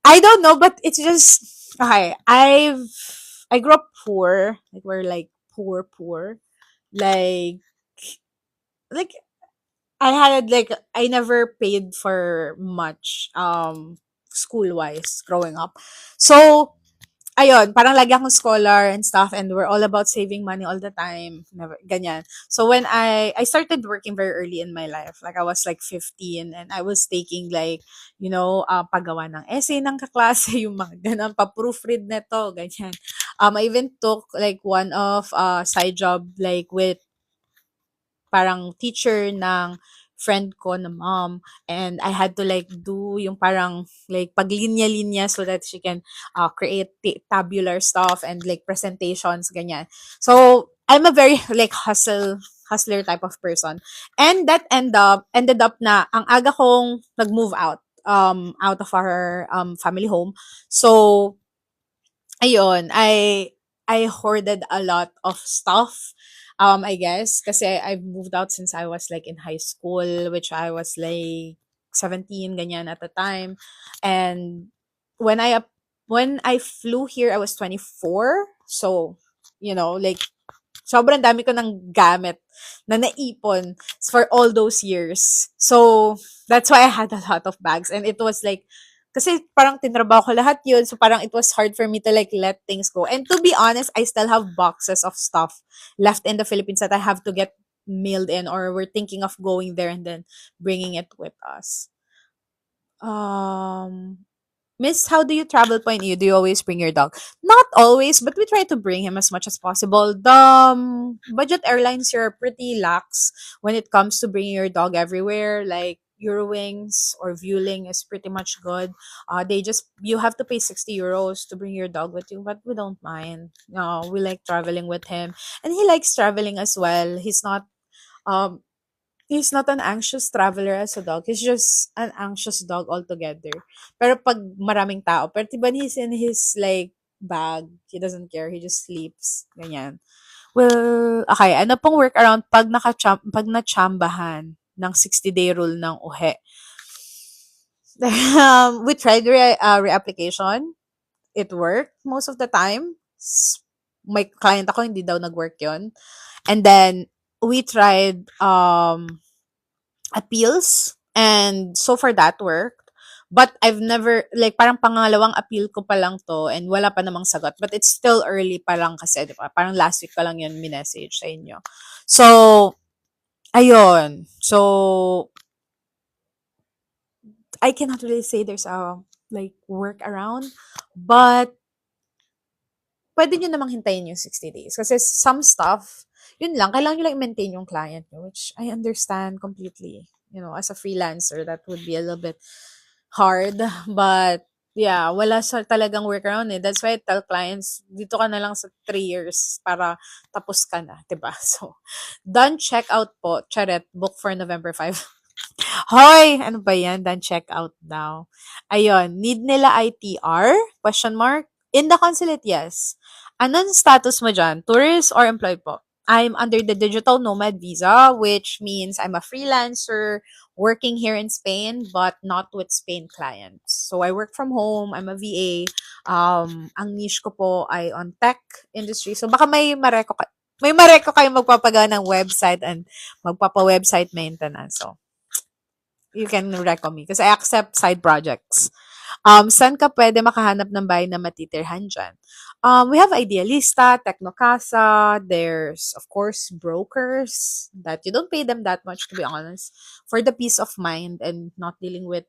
[SPEAKER 1] I don't know, but it's just okay. I grew up poor. Like we're like poor. Like like I had like I never paid for much school wise growing up. So ayun, parang lagi akong scholar and stuff and we're all about saving money all the time. Never, ganyan. So when I started working very early in my life, like I was like 15 and I was taking like, paggawa ng essay ng kaklase, yung mga ganun, pa-proofread neto, ganyan. I even took like one of side job like with parang teacher ng friend ko na mom and I had to like do yung parang like paglinya-linya so that she can create tabular stuff and like presentations ganyan. So I'm a very like hustler type of person. And that ended up na ang aga kong nag-move out of our family home. So ayun, I hoarded a lot of stuff. I guess kasi I've moved out since I was like in high school, which I was like 17 ganyan at the time. And when I flew here, I was 24. So, like sobrang dami ko ng gamit na naipon for all those years. So, that's why I had a lot of bags. And it was like, kasi parang tinrabaho ko lahat yun. So, parang it was hard for me to like let things go. And to be honest, I still have boxes of stuff left in the Philippines that I have to get mailed in or we're thinking of going there and then bringing it with us. Um, Miss, how do you travel po in EU? Do you always bring your dog? Not always, but we try to bring him as much as possible. The budget airlines here are pretty lax when it comes to bringing your dog everywhere. Like Eurowings or Vueling is pretty much good. You have to pay 60 euros to bring your dog with you, but we don't mind. No, we like traveling with him, and he likes traveling as well. Um He's not an anxious traveler as a dog. He's just an anxious dog altogether. Pero pag maraming tao, pero when he's in his like bag, he doesn't care. He just sleeps. Ganyan. Well, okay. Ano pong workaround pag natsambahan ng 60-day rule ng uhe? We tried reapplication. It worked most of the time. My client ako, hindi daw nag-work yon. And then, we tried appeals and so far that worked. But I've never, like parang pangalawang appeal ko pa lang to and wala pa namang sagot. But it's still early pa lang kasi, di ba? Parang last week pa lang yun minessage sa inyo. So, ayun. So, I cannot really say there's a like workaround. But, pwede nyo namang hintayin yung 60 days. Kasi some stuff, yun lang, kailangan nyo lang i-maintain yung client nyo, which I understand completely. As a freelancer, that would be a little bit hard. But, yeah, wala sa talagang workaround eh. That's why I tell clients, dito ka na lang sa 3 years para tapos ka na, diba? So, done checkout po. Charet, book for November 5. Hoy! Ano ba yan? Done checkout daw. Ayun, need nila ITR? Question mark? In the consulate, yes. Anong status mo dyan? Tourist or employed po? I'm under the digital nomad visa, which means I'm a freelancer working here in Spain, but not with Spain clients. So I work from home. I'm a VA. Ang niche ko po ay on tech industry. So baka may mareko kayo magpapagawa ng website and magpapa-website maintenance. So you can reco me kasi I accept side projects. Saan ka pwede makahanap ng bahay na matitirhan dyan? We have Idealista, Tecnocasa, there's, of course, brokers that you don't pay them that much, to be honest, for the peace of mind and not dealing with,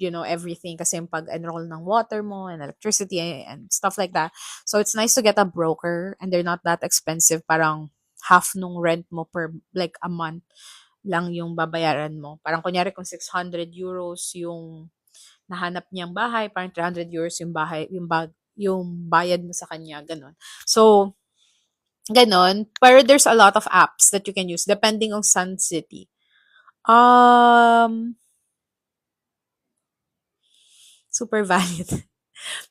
[SPEAKER 1] everything kasi yung pag-enroll ng water mo and electricity and stuff like that. So it's nice to get a broker and they're not that expensive. Parang half nung rent mo per like a month lang yung babayaran mo. Parang kunyari kung 600 euros yung nahanap niyang bahay, parang 300 euros yung bahay, yung bayad mo sa kanya, ganun. So, ganon. Pero there's a lot of apps that you can use depending on Sun City. Um, Super valid.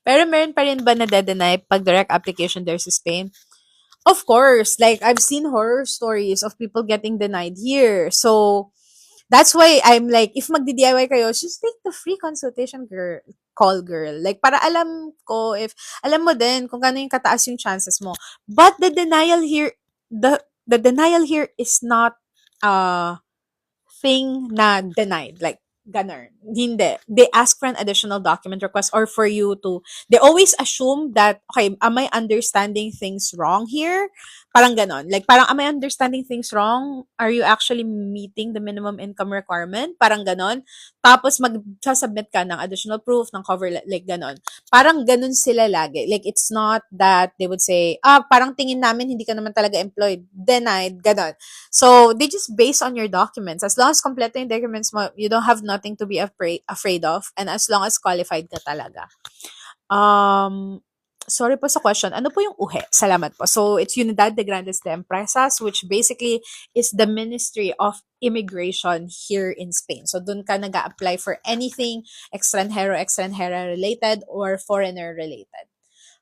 [SPEAKER 1] Pero meron pa rin ba na deny pag direct application there sa Spain? Of course, like I've seen horror stories of people getting denied here. So that's why I'm like, if magdi-DIY kayo, just take the free consultation call girl. Like para alam ko if alam mo din kung gaano yung kataas yung chances mo. But the denial here is not thing na denied. Like, ganun. Hindi. They ask for an additional document request or for you to, they always assume that, okay, am I understanding things wrong here? Parang ganon. Like, parang, am I understanding things wrong? Are you actually meeting the minimum income requirement? Parang ganon. Tapos, magsasubmit ka ng additional proof, ng cover, like ganon. Parang ganon sila lagi. Like, it's not that they would say, parang tingin namin hindi ka naman talaga employed. Denied, ganon. So, they just base on your documents. As long as kompleto yung documents mo, you don't have nothing to be afraid of. And as long as qualified ka talaga. Sorry po sa question. Ano po yung UHE? Salamat po. So, it's Unidad de Grandes de Empresas, which basically is the Ministry of Immigration here in Spain. So, dun ka nag-a-apply for anything extranjero related or foreigner related.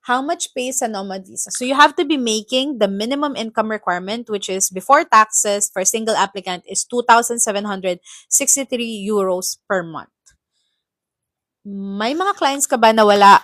[SPEAKER 1] How much pays a nomad visa? So you have to be making the minimum income requirement, which is before taxes for single applicant is 2,763 euros per month. May mga clients ka ba na wala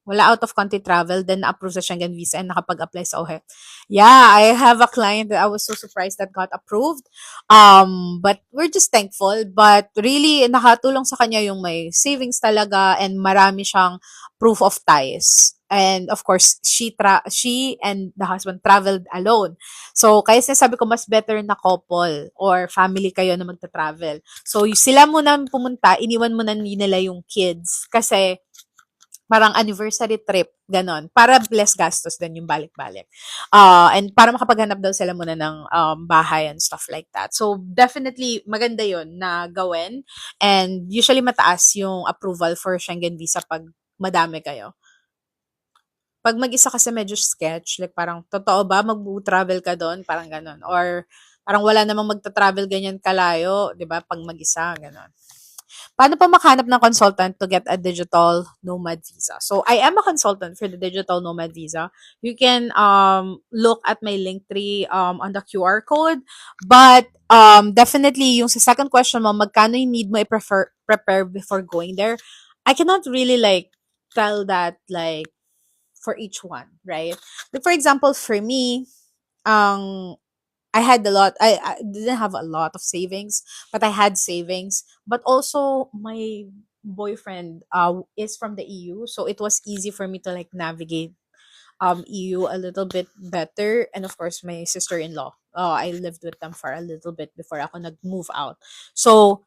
[SPEAKER 1] wala out of country travel, then na-approve sa Schengen visa and nakapag-apply sa OHE? Yeah, I have a client that I was so surprised that got approved. But we're just thankful. But really, nakatulong sa kanya yung may savings talaga and marami siyang proof of ties. And of course, she and the husband traveled alone. So, kaya sinasabi ko, mas better na couple or family kayo na magta-travel. So, sila muna pumunta, iniwan mo na nila yung kids. Kasi, parang anniversary trip, ganon. Para less gastos din yung balik-balik. And para makapaghanap daw sila muna ng bahay and stuff like that. So, definitely, maganda yon na gawin. And usually, mataas yung approval for Schengen visa pag madami kayo. Pag mag-isa kasi medyo sketch, like parang, totoo ba, mag-travel ka doon? Parang ganon. Or, parang wala namang magta-travel ganyan kalayo, di ba? Pag mag-isa, ganon. Paano pa makahanap ng consultant to get a digital nomad visa? So, I am a consultant for the digital nomad visa. You can look at my Linktree on the QR code. But definitely, yung sa second question mo, magkano yung need mo prepare before going there? I cannot really like tell that like for each one, right? Like, for example, for me, um, I had a lot. I didn't have a lot of savings, but I had savings. But also, my boyfriend is from the EU, so it was easy for me to like navigate EU a little bit better. And of course, my sister-in-law. I lived with them for a little bit before ako nag-move out. So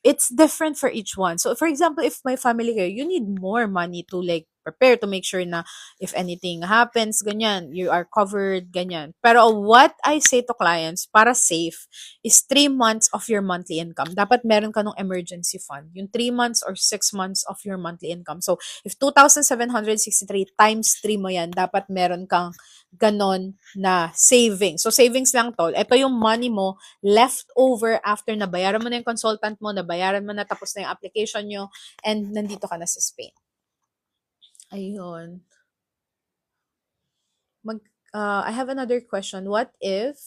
[SPEAKER 1] it's different for each one. So, for example, if my family kayo, you need more money to like prepare to make sure na if anything happens, ganyan, you are covered, ganyan. Pero what I say to clients, para safe, is 3 months of your monthly income. Dapat meron ka nung emergency fund. Yung 3 months or 6 months of your monthly income. So, if 2,763 times 3 mo yan, dapat meron kang ganon na savings. So, savings lang tol. Ito yung money mo left over after nabayaran mo na yung consultant mo, nabayaran mo na, tapos na yung application nyo, and nandito ka na sa Spain. Ayun. I have another question. What if,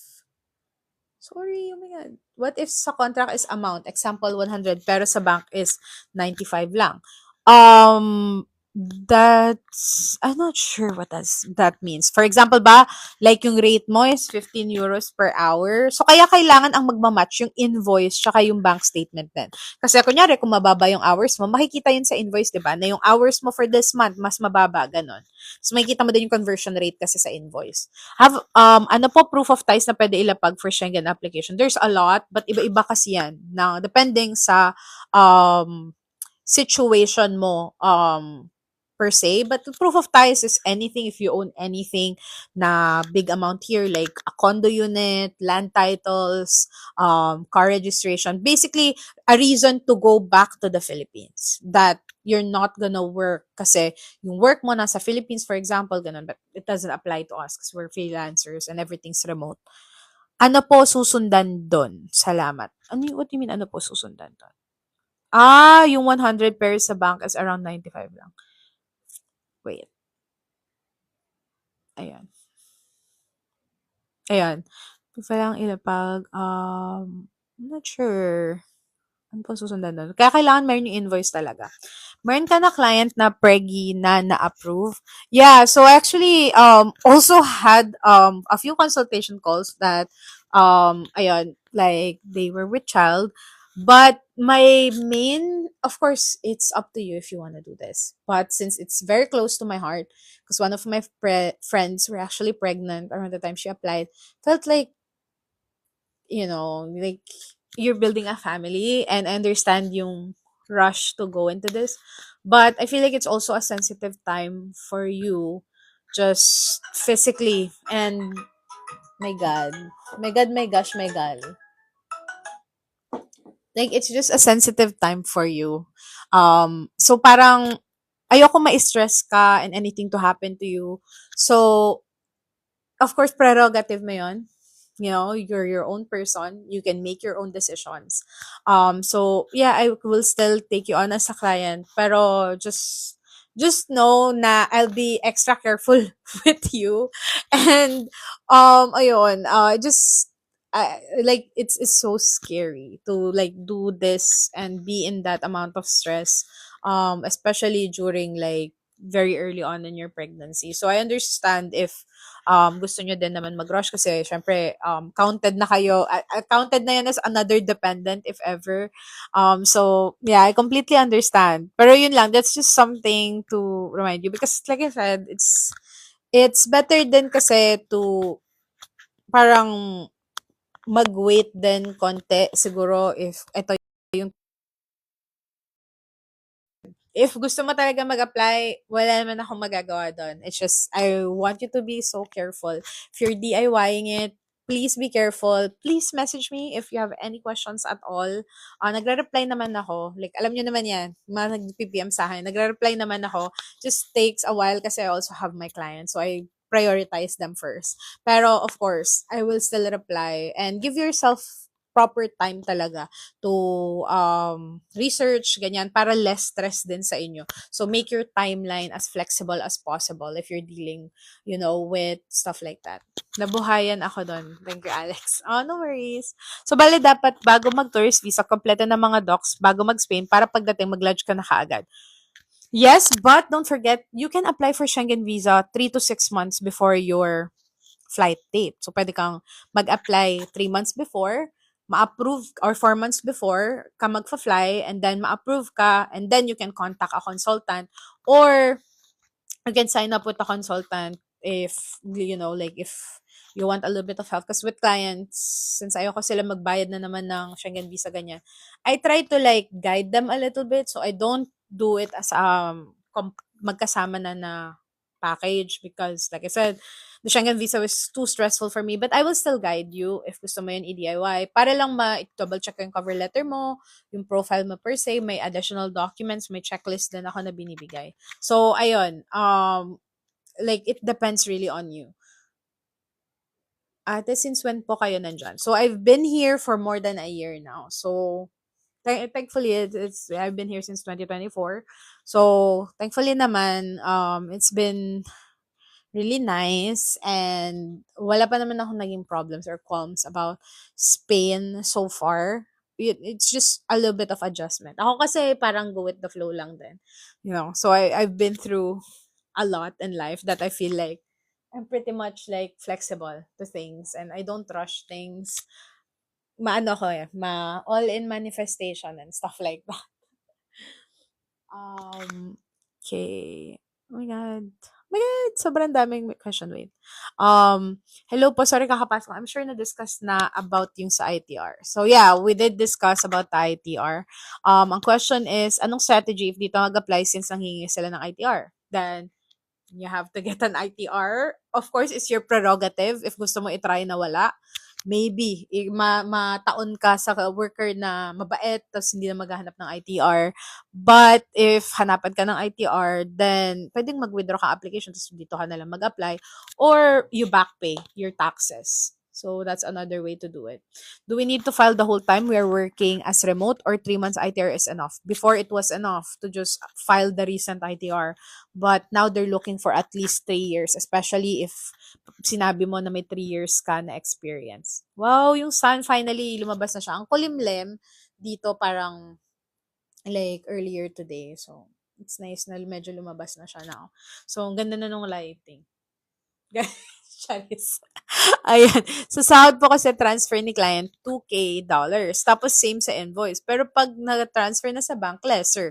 [SPEAKER 1] sorry, oh my God. What if sa contract is amount, example 100, pero sa bank is 95 lang? I'm not sure what that means. For example ba, like yung rate mo is 15 euros per hour. So, kaya kailangan ang magmamatch yung invoice tsaka yung bank statement din. Kasi kunyari, kung mababa yung hours mo, makikita yun sa invoice, di ba? Na yung hours mo for this month, mas mababa, ganon. So, makikita mo din yung conversion rate kasi sa invoice. Ano po, proof of ties na pwede ilapag for Schengen application? There's a lot, but iba-iba kasi yan. Na, depending sa, situation mo, per se. But the proof of ties is anything if you own anything na big amount here, like a condo unit, land titles, car registration. Basically, a reason to go back to the Philippines. That you're not gonna work kasi yung work mo nasa Philippines, for example, ganun. But it doesn't apply to us because we're freelancers and everything's remote. Ano po susundan doon? Salamat. What do you mean ano po susundan doon? Yung 100 pairs sa bank is around 95 lang. Wait, ayan. Ayan. Kailangang ilapag, I'm not sure. Ano po susundan nun? Kaya kailangan meron yung invoice talaga. Meron ka na client na preggy na na-approve? Yeah, so actually, also had a few consultation calls that, ayun, like they were with child. But my main, of course, it's up to you if you want to do this. But since it's very close to my heart, because one of my friends were actually pregnant around the time she applied, felt like, like you're building a family, and I understand yung rush to go into this. But I feel like it's also a sensitive time for you just physically and my God. My God, my gosh, my God. Like it's just a sensitive time for you. So parang ayoko ma-stress ka and anything to happen to you. So of course, prerogative mo yun. You're your own person. You can make your own decisions. So yeah, I will still take you on as a client. Pero just know na I'll be extra careful with you. And ayun, just like it's so scary to like do this and be in that amount of stress. Especially during like very early on in your pregnancy. So I understand if gusto nyo din naman mag-rush kasi syempre counted na kayo, counted na yan as another dependent if ever. So yeah, I completely understand. Pero yun lang, that's just something to remind you because like I said, it's better din kasi to parang mag-wait din konti siguro if ito yung if gusto mo talaga mag-apply, wala naman akong magagawa doon. It's just, I want you to be so careful. If you're DIYing it, please be careful. Please message me if you have any questions at all. Nagre-reply naman ako. Like, alam nyo naman yan, mga nag-PPM sa akin. Nagre-reply naman ako. Just takes a while kasi I also have my clients. So, I prioritize them first. Pero, of course, I will still reply. And give yourself proper time talaga to research, ganyan, para less stress din sa inyo. So, make your timeline as flexible as possible if you're dealing, with stuff like that. Nabuhayan ako doon. Thank you, Alex. Oh, no worries. So, bale dapat bago mag-tourist visa, kompleto ng mga docs bago mag-Spain para pagdating mag-lodge ka na kaagad. Yes, but don't forget, you can apply for Schengen visa 3 to 6 months before your flight date. So, pwede kang mag-apply 3 months before, ma-approve, or 4 months before ka magfa-fly, and then ma-approve ka, and then you can contact a consultant, or you can sign up with a consultant if, like if you want a little bit of help. Because with clients, since ayoko sila magbayad na naman ng Schengen visa, ganyan, I try to like guide them a little bit. So I don't do it as magkasama na package because like I said, the Schengen visa was too stressful for me. But I will still guide you if gusto mo yun i-DIY. Para lang ma-double check yung cover letter mo, yung profile mo per se, may additional documents, may checklist din ako na binibigay. So, ayun, like, it depends really on you. Ate, since when po kayo nandyan? So, I've been here for more than a year now. So, thankfully, I've been here since 2024. So, thankfully naman, it's been really nice and wala pa naman ako naging problems or qualms about Spain so far. it's just a little bit of adjustment. Ako kasi parang go with the flow lang din. So I've been through a lot in life that I feel like I'm pretty much like flexible to things and I don't rush things. Maano ko all in manifestation and stuff like that. Okay. Oh my God. Oh my God, sobrang daming question. Wait. Hello po, sorry kakapasok. I'm sure na-discuss na about yung sa ITR. So yeah, we did discuss about the ITR. Ang question is, anong strategy if dito mag-apply since nanghingi sila ng ITR? Then, you have to get an ITR. Of course, it's your prerogative. If gusto mo itry na wala, maybe mataon ka sa worker na mabait tapos hindi na maghahanap ng ITR. But if hanapan ka ng ITR, then pwedeng mag-withdraw ka application tapos dito ka na lang mag-apply or you back pay your taxes. So that's another way to do it. Do we need to file the whole time we are working as remote or 3 months ITR is enough? Before it was enough to just file the recent ITR. But now they're looking for at least 3 years, especially if sinabi mo na may 3 years ka na experience. Wow, yung sun finally lumabas na siya. Ang kulimlim dito parang like earlier today. So, it's nice na medyo lumabas na siya now. So, ang ganda na nung lighting. Charis. Ayan. So, sahod po kasi transfer ni client $2K. Tapos, same sa invoice. Pero pag nag-transfer na sa bank, lesser.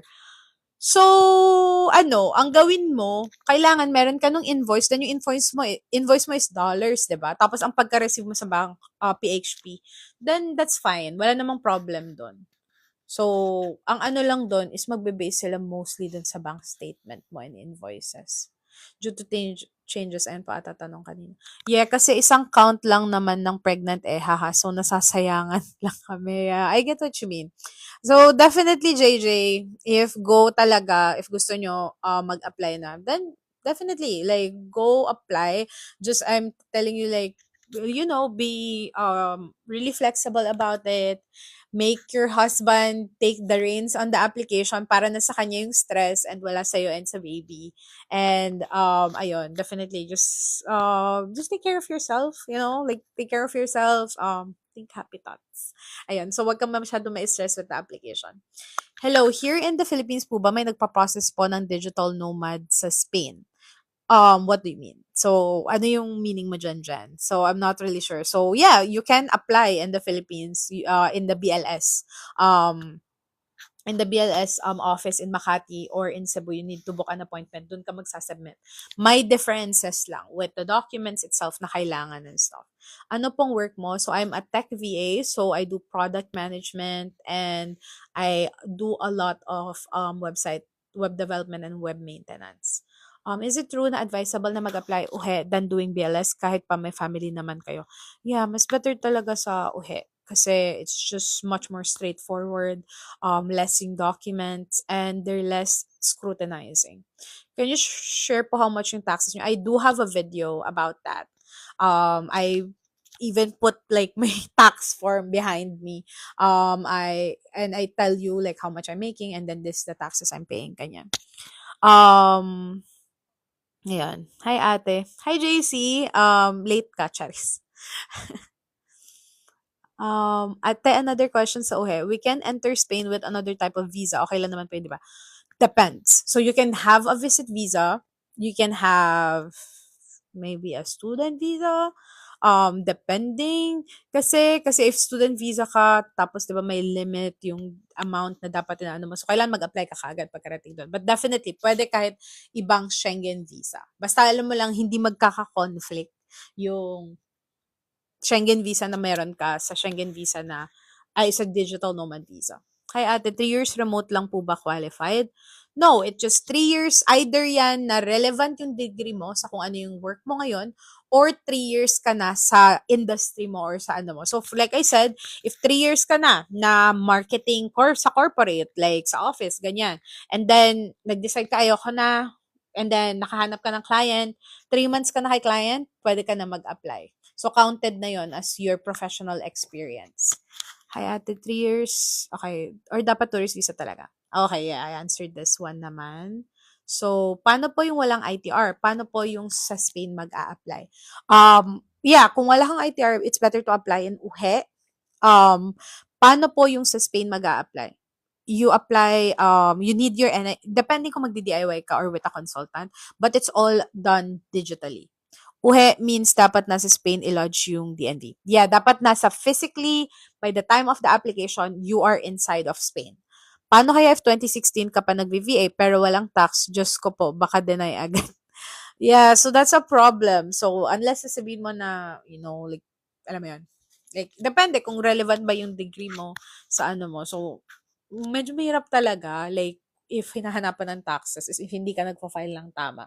[SPEAKER 1] So, ang gawin mo, kailangan meron ka nung invoice, then yung invoice mo is dollars, 'di ba? Tapos ang pagka-receive mo sa bank, PHP, then that's fine. Wala namang problem doon. So, ang ano lang doon is magbe-base sila mostly doon sa bank statement mo and invoices. Due to changes, ayun pa ata tanong kanina. Yeah, kasi isang count lang naman ng pregnant haha. So, nasasayangan lang kami. Yeah, I get what you mean. So, definitely, JJ, if gusto nyo mag-apply na, then definitely, like, go apply. Just, I'm telling you, like, be really flexible about it. Make your husband take the reins on the application para na sa kanya yung stress and wala sa'yo and sa baby. And, ayun, definitely, just take care of yourself, like, take care of yourself, think happy thoughts. Ayun, so wag kang masyado ma-stress with the application. Hello, here in the Philippines po ba may nagpa-process po ng digital nomad sa Spain? What do you mean? So, ano yung meaning mo dyan? So, I'm not really sure. So, yeah, you can apply in the Philippines, in the BLS. Office in Makati or in Cebu, you need to book an appointment. Doon ka magsasubmit. May differences lang with the documents itself na kailangan and stuff. Ano pong work mo? So, I'm a tech VA. So, I do product management and I do a lot of web development and web maintenance. Is it true na advisable na mag-apply uhe than doing BLS kahit pa may family naman kayo? Yeah, mas better talaga sa uhe kasi it's just much more straightforward, less yung documents, and they're less scrutinizing. Can you share po how much yung taxes nyo? I do have a video about that. I even put like my tax form behind me. I tell you like how much I'm making and then this the taxes I'm paying ganyan. Ayan. Hi, ate. Hi, JC. Late ka, Charis. Ate, another question sa uhe. We can enter Spain with another type of visa. Okay lang naman pwede ba? Depends. So, you can have a visit visa. You can have maybe a student visa. Depending. Kasi if student visa ka, tapos diba may limit yung amount na dapat na ano mo. So, kailangan mag-apply ka kagad pagkarating doon. But definitely, pwede kahit ibang Schengen visa. Basta alam mo lang, hindi magkaka-conflict yung Schengen visa na meron ka sa Schengen visa sa digital nomad visa. Kaya ate, 3 years remote lang po ba qualified? No, it just 3 years. Either yan na relevant yung degree mo sa kung ano yung work mo ngayon or 3 years ka na sa industry mo or sa ano mo. So, like I said, if 3 years ka na marketing sa corporate, like sa office, ganyan, and then nag-decide ka ayoko na, and then nakahanap ka ng client, 3 months ka na kay client, pwede ka na mag-apply. So, counted na yon as your professional experience. Hi, ate, 3 years. Okay. Or dapat tourist visa talaga? Okay, yeah, I answered this one naman. So, paano po yung walang ITR? Paano po yung sa Spain mag-a-apply? Yeah, kung wala kang ITR, it's better to apply in UHE. Um, Paano po yung sa Spain mag-a-apply? You apply, you need your depending kung magdi-DIY ka or with a consultant, but it's all done digitally. Uhe means dapat nasa Spain i-lodge yung DNV. Yeah, dapat nasa physically, by the time of the application, you are inside of Spain. Paano kaya if 2016 ka pa nag-VA pero walang tax? Diyos ko po, baka deny agad. Yeah, so that's a problem. So, unless sasabihin mo na, like, alam mo yun, like, depende kung relevant ba yung degree mo sa ano mo. So, medyo mahirap talaga, like, if hinahanapan ng taxes, is if hindi ka nagpa-file ng tama.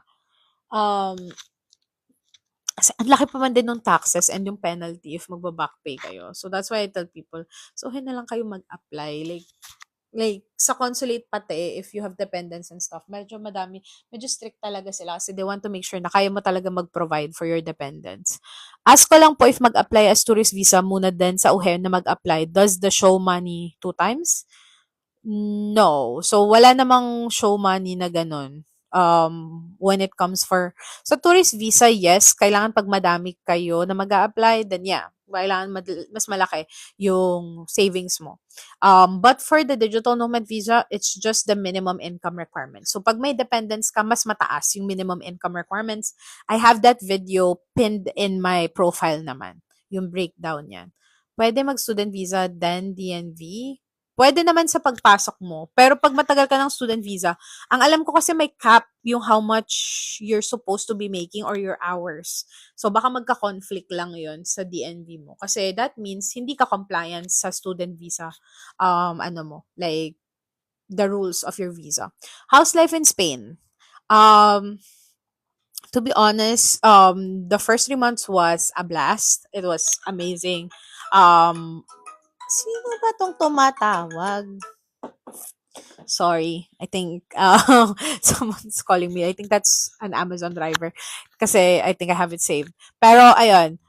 [SPEAKER 1] Kasi ang laki pa man din ng taxes and yung penalty if magba-back pay kayo. So, that's why I tell people, so, na lang kayo mag-apply. Like, sa consulate pati, if you have dependents and stuff, medyo strict talaga sila kasi they want to make sure na kaya mo talaga mag-provide for your dependents. Ask ko lang po if mag-apply as tourist visa muna din sa UHE na mag-apply, does the show money 2 times? No. So, wala namang show money na ganun. When it comes for sa tourist visa, yes, kailangan pag madami kayo na mag-a-apply, then yeah, kailangan mas malaki yung savings mo. But for the digital nomad visa, it's just the minimum income requirement. So, pag may dependents ka, mas mataas yung minimum income requirements. I have that video pinned in my profile naman, yung breakdown yan. Pwede mag-student visa, then DNV. Pwede naman sa pagpasok mo. Pero pag matagal ka ng student visa, ang alam ko kasi may cap yung how much you're supposed to be making or your hours. So baka magka-conflict lang yun sa DNV mo. Kasi that means hindi ka compliant sa student visa, like the rules of your visa. How's life in Spain? Um, to be honest, the first 3 months was a blast. It was amazing. Sino ba tong tumatawag? Sorry. I think someone's calling me. I think that's an Amazon driver kasi I think I have it saved. Pero ayun,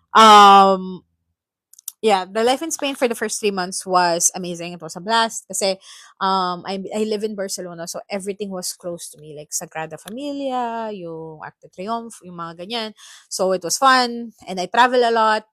[SPEAKER 1] yeah, the life in Spain for the first 3 months was amazing. It was a blast kasi I live in Barcelona, so everything was close to me, like Sagrada Familia, yung Arc de Triomphe, yung mga ganyan. So it was fun and I travel a lot.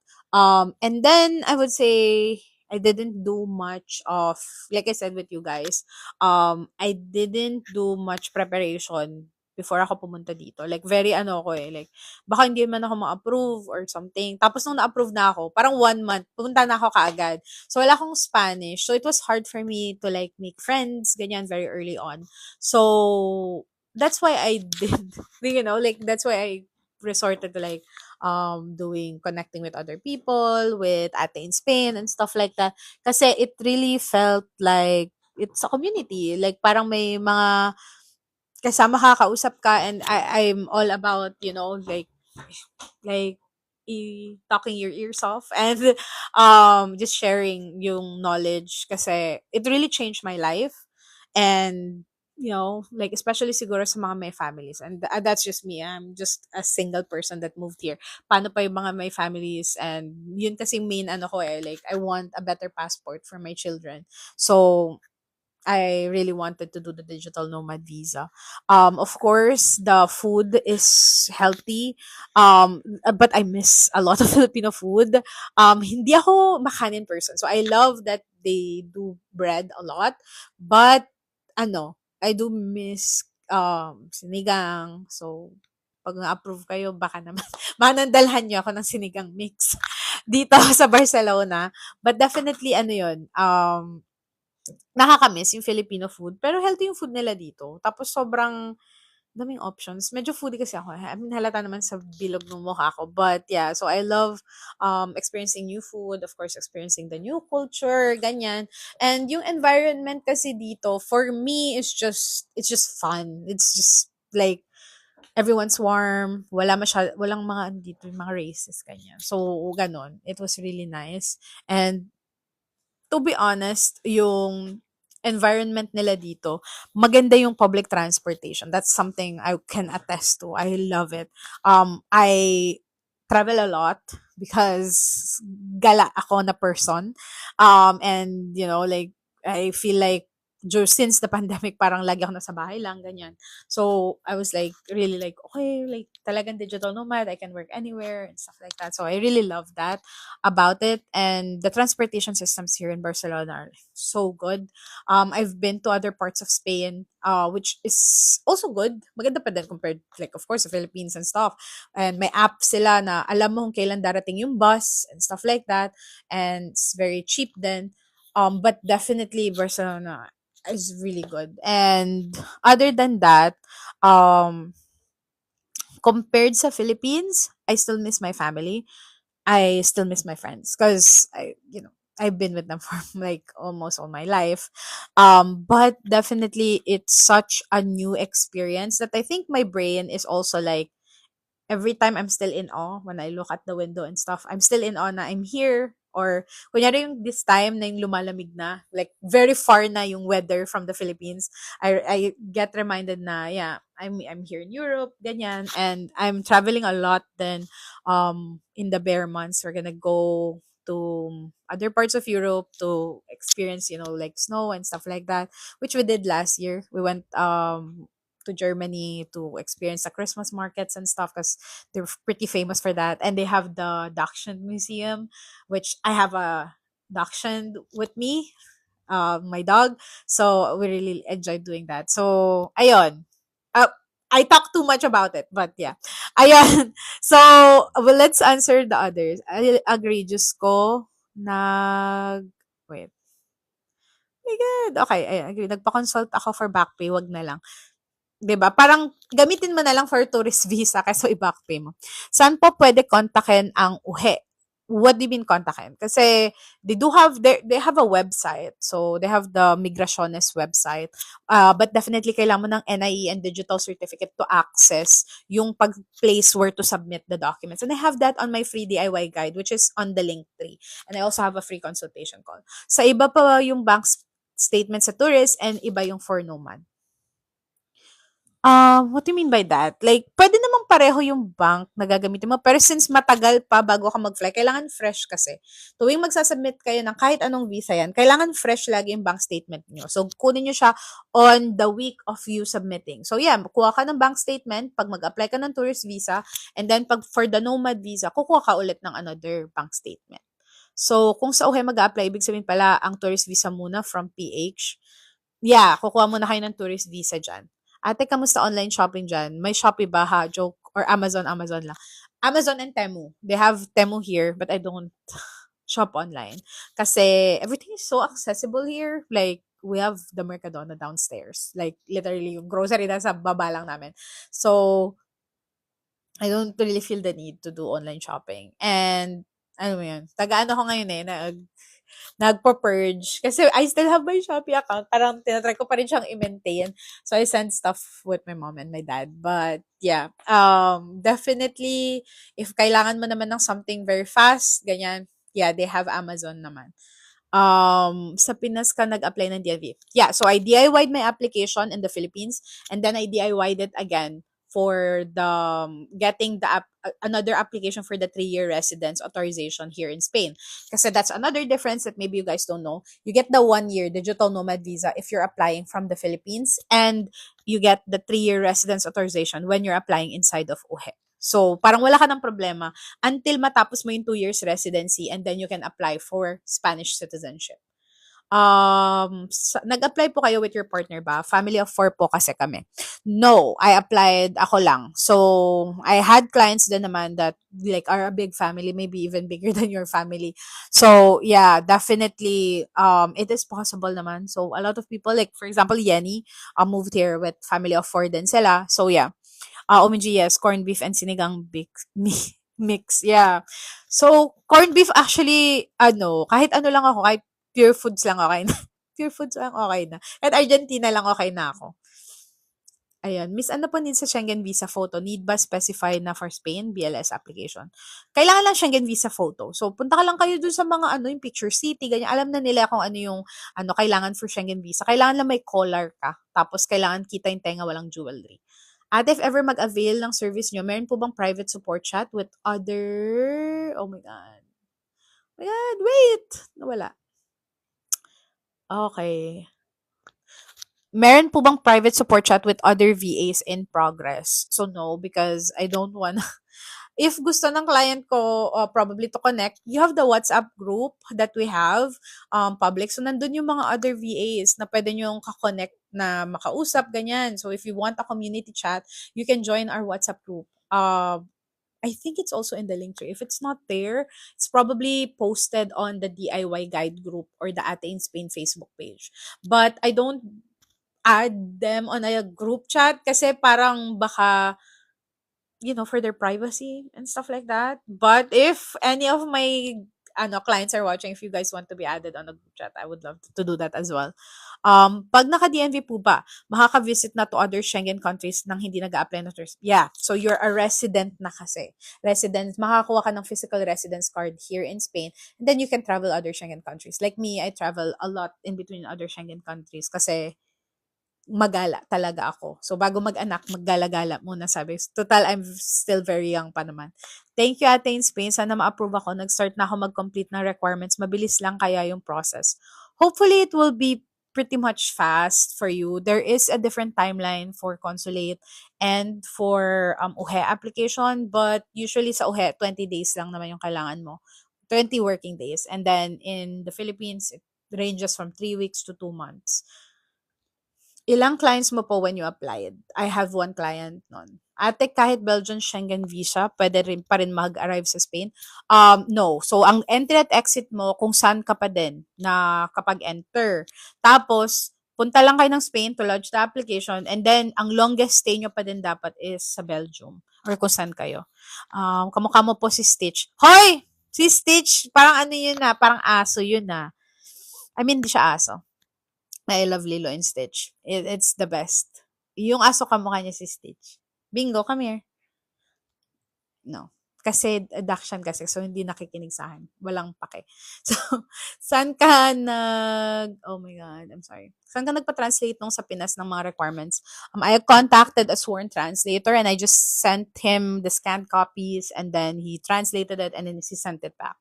[SPEAKER 1] And then I would say I didn't do much of, like I said with you guys, I didn't do much preparation before ako pumunta dito. Like, very ano ko like, baka hindi man ako ma-approve or something. Tapos nung na-approve na ako, parang 1 month, pumunta na ako kaagad. So, wala akong Spanish. So, it was hard for me to like make friends, ganyan, very early on. So, that's why I did, like, that's why I resorted to like, connecting with other people, with ate in Spain and stuff like that. Kasi it really felt like it's a community. Like, parang may mga kasama ka, kausap ka, and I'm all about, like talking your ears off and just sharing yung knowledge kasi it really changed my life. And like especially siguro sa mga may families, and that's just me. I'm just a single person that moved here. Paano pa yung mga may families? And yun kasi main ano ko like I want a better passport for my children. So I really wanted to do the digital nomad visa. Of course, the food is healthy, but I miss a lot of Filipino food. Hindi ako makanin person, so I love that they do bread a lot. But I do miss sinigang. So pag na-approve kayo, baka naman manandalhan niyo ako ng sinigang mix dito sa Barcelona. But definitely yun, nakakamiss yung Filipino food, pero healthy yung food nila dito. Tapos sobrang daming options. Medyo foodie kasi ako. I mean, halata naman sa bilog ng mukha ko. But yeah, so I love experiencing new food, of course, experiencing the new culture, ganyan. And yung environment kasi dito, for me, it's just fun. It's just like, everyone's warm, walang mga dito, yung mga races, ganyan. So, ganon. It was really nice. And to be honest, yung environment nila dito, maganda yung public transportation. That's something I can attest to. I love it. I travel a lot because gala ako na person. And like I feel like since the pandemic, parang lagi ako nasa bahay lang, ganyan. So, I was like, really like, okay, like, talagang digital nomad, I can work anywhere and stuff like that. So, I really love that about it. And the transportation systems here in Barcelona are so good. I've been to other parts of Spain, which is also good. Maganda pa din compared, like, of course, the Philippines and stuff. And may app sila na alam mo kung kailan darating yung bus and stuff like that. And it's very cheap then. But definitely Barcelona is really good. And other than that, um, compared sa Philippines, I still miss my family. I still miss my friends because I've been with them for like almost all my life. But definitely it's such a new experience that I think my brain is also like every time I'm still in awe when I look at the window and stuff. I'm still in awe na I'm here. Or, kunyari yung this time na yung lumalamig na, like, very far na yung weather from the Philippines. I get reminded na, yeah, I'm here in Europe, ganyan. And I'm traveling a lot then, in the bare months. We're gonna go to other parts of Europe to experience, like snow and stuff like that, which we did last year. We went, to Germany to experience the Christmas markets and stuff because they're pretty famous for that. And they have the Dachshund Museum, which I have a Dachshund with me, my dog. So we really enjoyed doing that. So, ayun. Uh, I talk too much about it, but yeah. Ayun. So, well, let's answer the others. I agree. Diyos ko, wait. My God. Okay, I agree. Nagpa-consult ako for back pay. Wag na lang. 'Di ba? Parang gamitin mo na lang for tourist visa kaysa i-back pay mo. Saan po pwede kontakin ang uhe? What do you mean kontakin? Kasi they have a website. So they have the Migraciones website. But definitely kailangan mo ng NIE and digital certificate to access yung pag-place where to submit the documents. And I have that on my free DIY guide, which is on the link tree. And I also have a free consultation call. Sa iba pa yung statement sa tourist and iba yung for nomad. What do you mean by that? Like, pwede namang pareho yung bank na gagamitin mo, pero since matagal pa bago ka mag-fly, kailangan fresh kasi. Tuwing magsasubmit kayo ng kahit anong visa yan, kailangan fresh lagi yung bank statement nyo. So, kunin nyo siya on the week of you submitting. So, yeah, kuha ka ng bank statement pag mag-apply ka ng tourist visa, and then pag for the nomad visa, kukuha ka ulit ng another bank statement. So, kung sa UHE mag-apply, ibig sabihin pala, ang tourist visa muna from PH, yeah, kukuha muna kayo ng tourist visa dyan. Ate, kamusta online shopping dyan? May Shopee ba ha? Joke. Or Amazon lang. Amazon and Temu. They have Temu here, but I don't shop online. Kasi everything is so accessible here. Like, we have the Mercadona downstairs. Like, literally, yung grocery na sa baba lang namin. So, I don't really feel the need to do online shopping. And, ano mo yun, taga-ano ko ngayon nagpo-purge. Kasi I still have my Shopee account. Parang tinatry ko pa rin siyang i-maintain. So, I send stuff with my mom and my dad. But, yeah. Definitely, if kailangan mo naman ng something very fast, ganyan, yeah, they have Amazon naman. Sa Pinas ka nag-apply ng DIV. Yeah, so I DIY'd my application in the Philippines, and then I DIY'd it again for the getting another application for the 3-year residence authorization here in Spain. Kasi that's another difference that maybe you guys don't know. You get the 1-year digital nomad visa if you're applying from the Philippines, and you get the 3-year residence authorization when you're applying inside of UHE. So, parang wala ka ng problema until matapos mo yung 2 years residency, and then you can apply for Spanish citizenship. Nag-apply po kayo with your partner ba? Family of 4 po kasi kami. No, I applied ako lang. So, I had clients din naman that like are a big family, maybe even bigger than your family. So, yeah, definitely it is possible naman. So, a lot of people, like for example, Yenny moved here with family of 4 din sila. So, yeah. OMG, yes, corned beef and sinigang mix. Yeah. So, corned beef actually, kahit ano lang ako, kahit pure foods lang okay na. Pure foods lang okay na. At Argentina lang okay na ako. Ayan. Miss, ano po need sa Schengen visa photo? Need ba specify na for Spain, BLS application? Kailangan lang Schengen visa photo. So, punta ka lang kayo dun sa mga yung picture city, ganyan. Alam na nila kung ano yung kailangan for Schengen visa. Kailangan lang may collar ka. Tapos, kailangan kita yung tenga, walang jewelry. At if ever mag-avail ng service nyo, meron po bang private support chat with other... Oh my God. Oh my God, wait! Nawala. Okay. Meron po bang private support chat with other VAs in progress? So no, because I don't want if gusto ng client ko probably to connect, you have the WhatsApp group that we have public. So nandun yung mga other VAs na pwede nyo connect na makausap, ganyan. So if you want a community chat, you can join our WhatsApp group. I think it's also in the link tree. If it's not there, it's probably posted on the DIY guide group or the Ate in Spain Facebook page. But I don't add them on a group chat kasi parang baka for their privacy and stuff like that. But if any of my clients are watching, if you guys want to be added on a group chat, I would love to do that as well. Pag naka-DNV po ba, makaka-visit na to other Schengen countries nang hindi nag-a-apply na tourist. Yeah, so you're a resident na kasi. Resident, makakuha ka ng physical residence card here in Spain, and then you can travel other Schengen countries. Like me, I travel a lot in between other Schengen countries kasi magala talaga ako. So, bago mag-anak, maggala-gala muna sabi. Total, I'm still very young pa naman. Thank you, Ate in Spain. Sana ma-approve ako. Nag-start na ako mag-complete ng requirements. Mabilis lang kaya yung process. Hopefully, it will be pretty much fast for you. There is a different timeline for consulate and for UHE application. But usually sa UHE, 20 days lang naman yung kailangan mo. 20 working days. And then in the Philippines, it ranges from 3 weeks to 2 months. Ilang clients mo po when you applied? I have one client nun. Ate, kahit Belgian Schengen visa, pwede rin pa rin mag-arrive sa Spain? No. So, ang entry at exit mo, kung saan ka pa din na kapag enter. Tapos, punta lang kayo ng Spain to lodge the application, and then, ang longest stay nyo pa din dapat is sa Belgium or kung saan kayo. Kamukha mo po si Stitch. Hoy! Si Stitch, parang ano yun na, parang aso yun na. I mean, di siya aso. I love Lilo and Stitch. It's the best. Yung aso kamukha niya si Stitch. Bingo, come here. No. Kasi adoption kasi, so hindi nakikinig sa akin. Walang pake. So, saan ka oh my God, I'm sorry. Saan ka nagpa-translate nung sa Pinas ng mga requirements? I contacted a sworn translator and I just sent him the scanned copies and then he translated it and then he sent it back.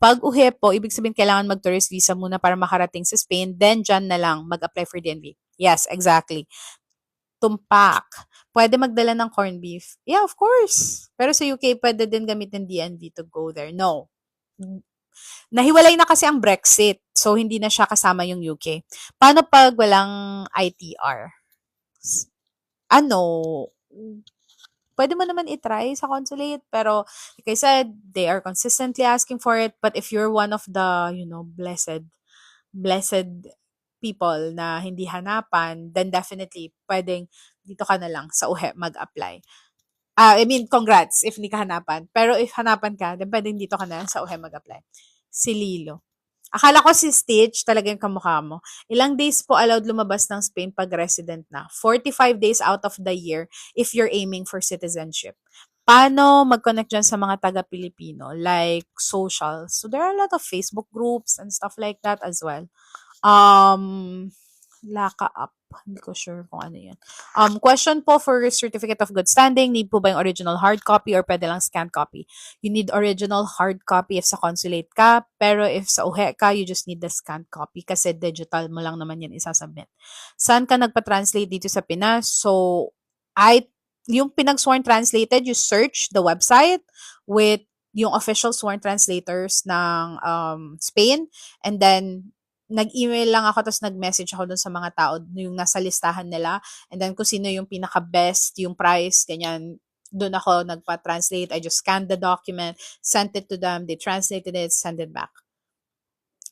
[SPEAKER 1] Pag uwi po, ibig sabihin kailangan mag-tourist visa muna para makarating sa Spain, then dyan na lang mag-apply for DNV. Yes, exactly. Tumpak. Pwede magdala ng corned beef. Yeah, of course. Pero sa UK, pwede din gamitin DNV to go there. No. Nahiwalay na kasi ang Brexit. So, hindi na siya kasama yung UK. Paano pag walang ITR? Ano, pwede mo naman itry sa consulate. Pero, like I said, they are consistently asking for it. But if you're one of the, blessed people na hindi hanapan, then definitely, pwedeng dito ka na lang sa UHE mag-apply. I mean, congrats if hindi ka hanapan. Pero if hanapan ka, then pwedeng dito ka na lang sa UHE mag-apply. Si Lilo. Akala ko si Stitch talaga yung kamukha mo. Ilang days po allowed lumabas ng Spain pag resident na? 45 days out of the year if you're aiming for citizenship. Paano mag-connect dyan sa mga taga-Pilipino? Like socials. So there are a lot of Facebook groups and stuff like that as well. Laka up. Hindi ko sure kung ano yan. Question po for Certificate of Good Standing. Need po ba yung original hard copy or pwede lang scanned copy? You need original hard copy if sa consulate ka, pero if sa UHE ka, you just need the scanned copy kasi digital mo lang naman yan isasubmit. Saan ka nagpa-translate dito sa Pinas? So, yung pinag-sworn translated, you search the website with yung official sworn translators ng Spain, and then nag-email lang ako tapos nag-message ako dun sa mga tao yung nasa listahan nila, and then kung sino yung pinaka-best, yung price, ganyan, doon ako nagpa-translate. I just scanned the document, sent it to them, they translated it, sent it back.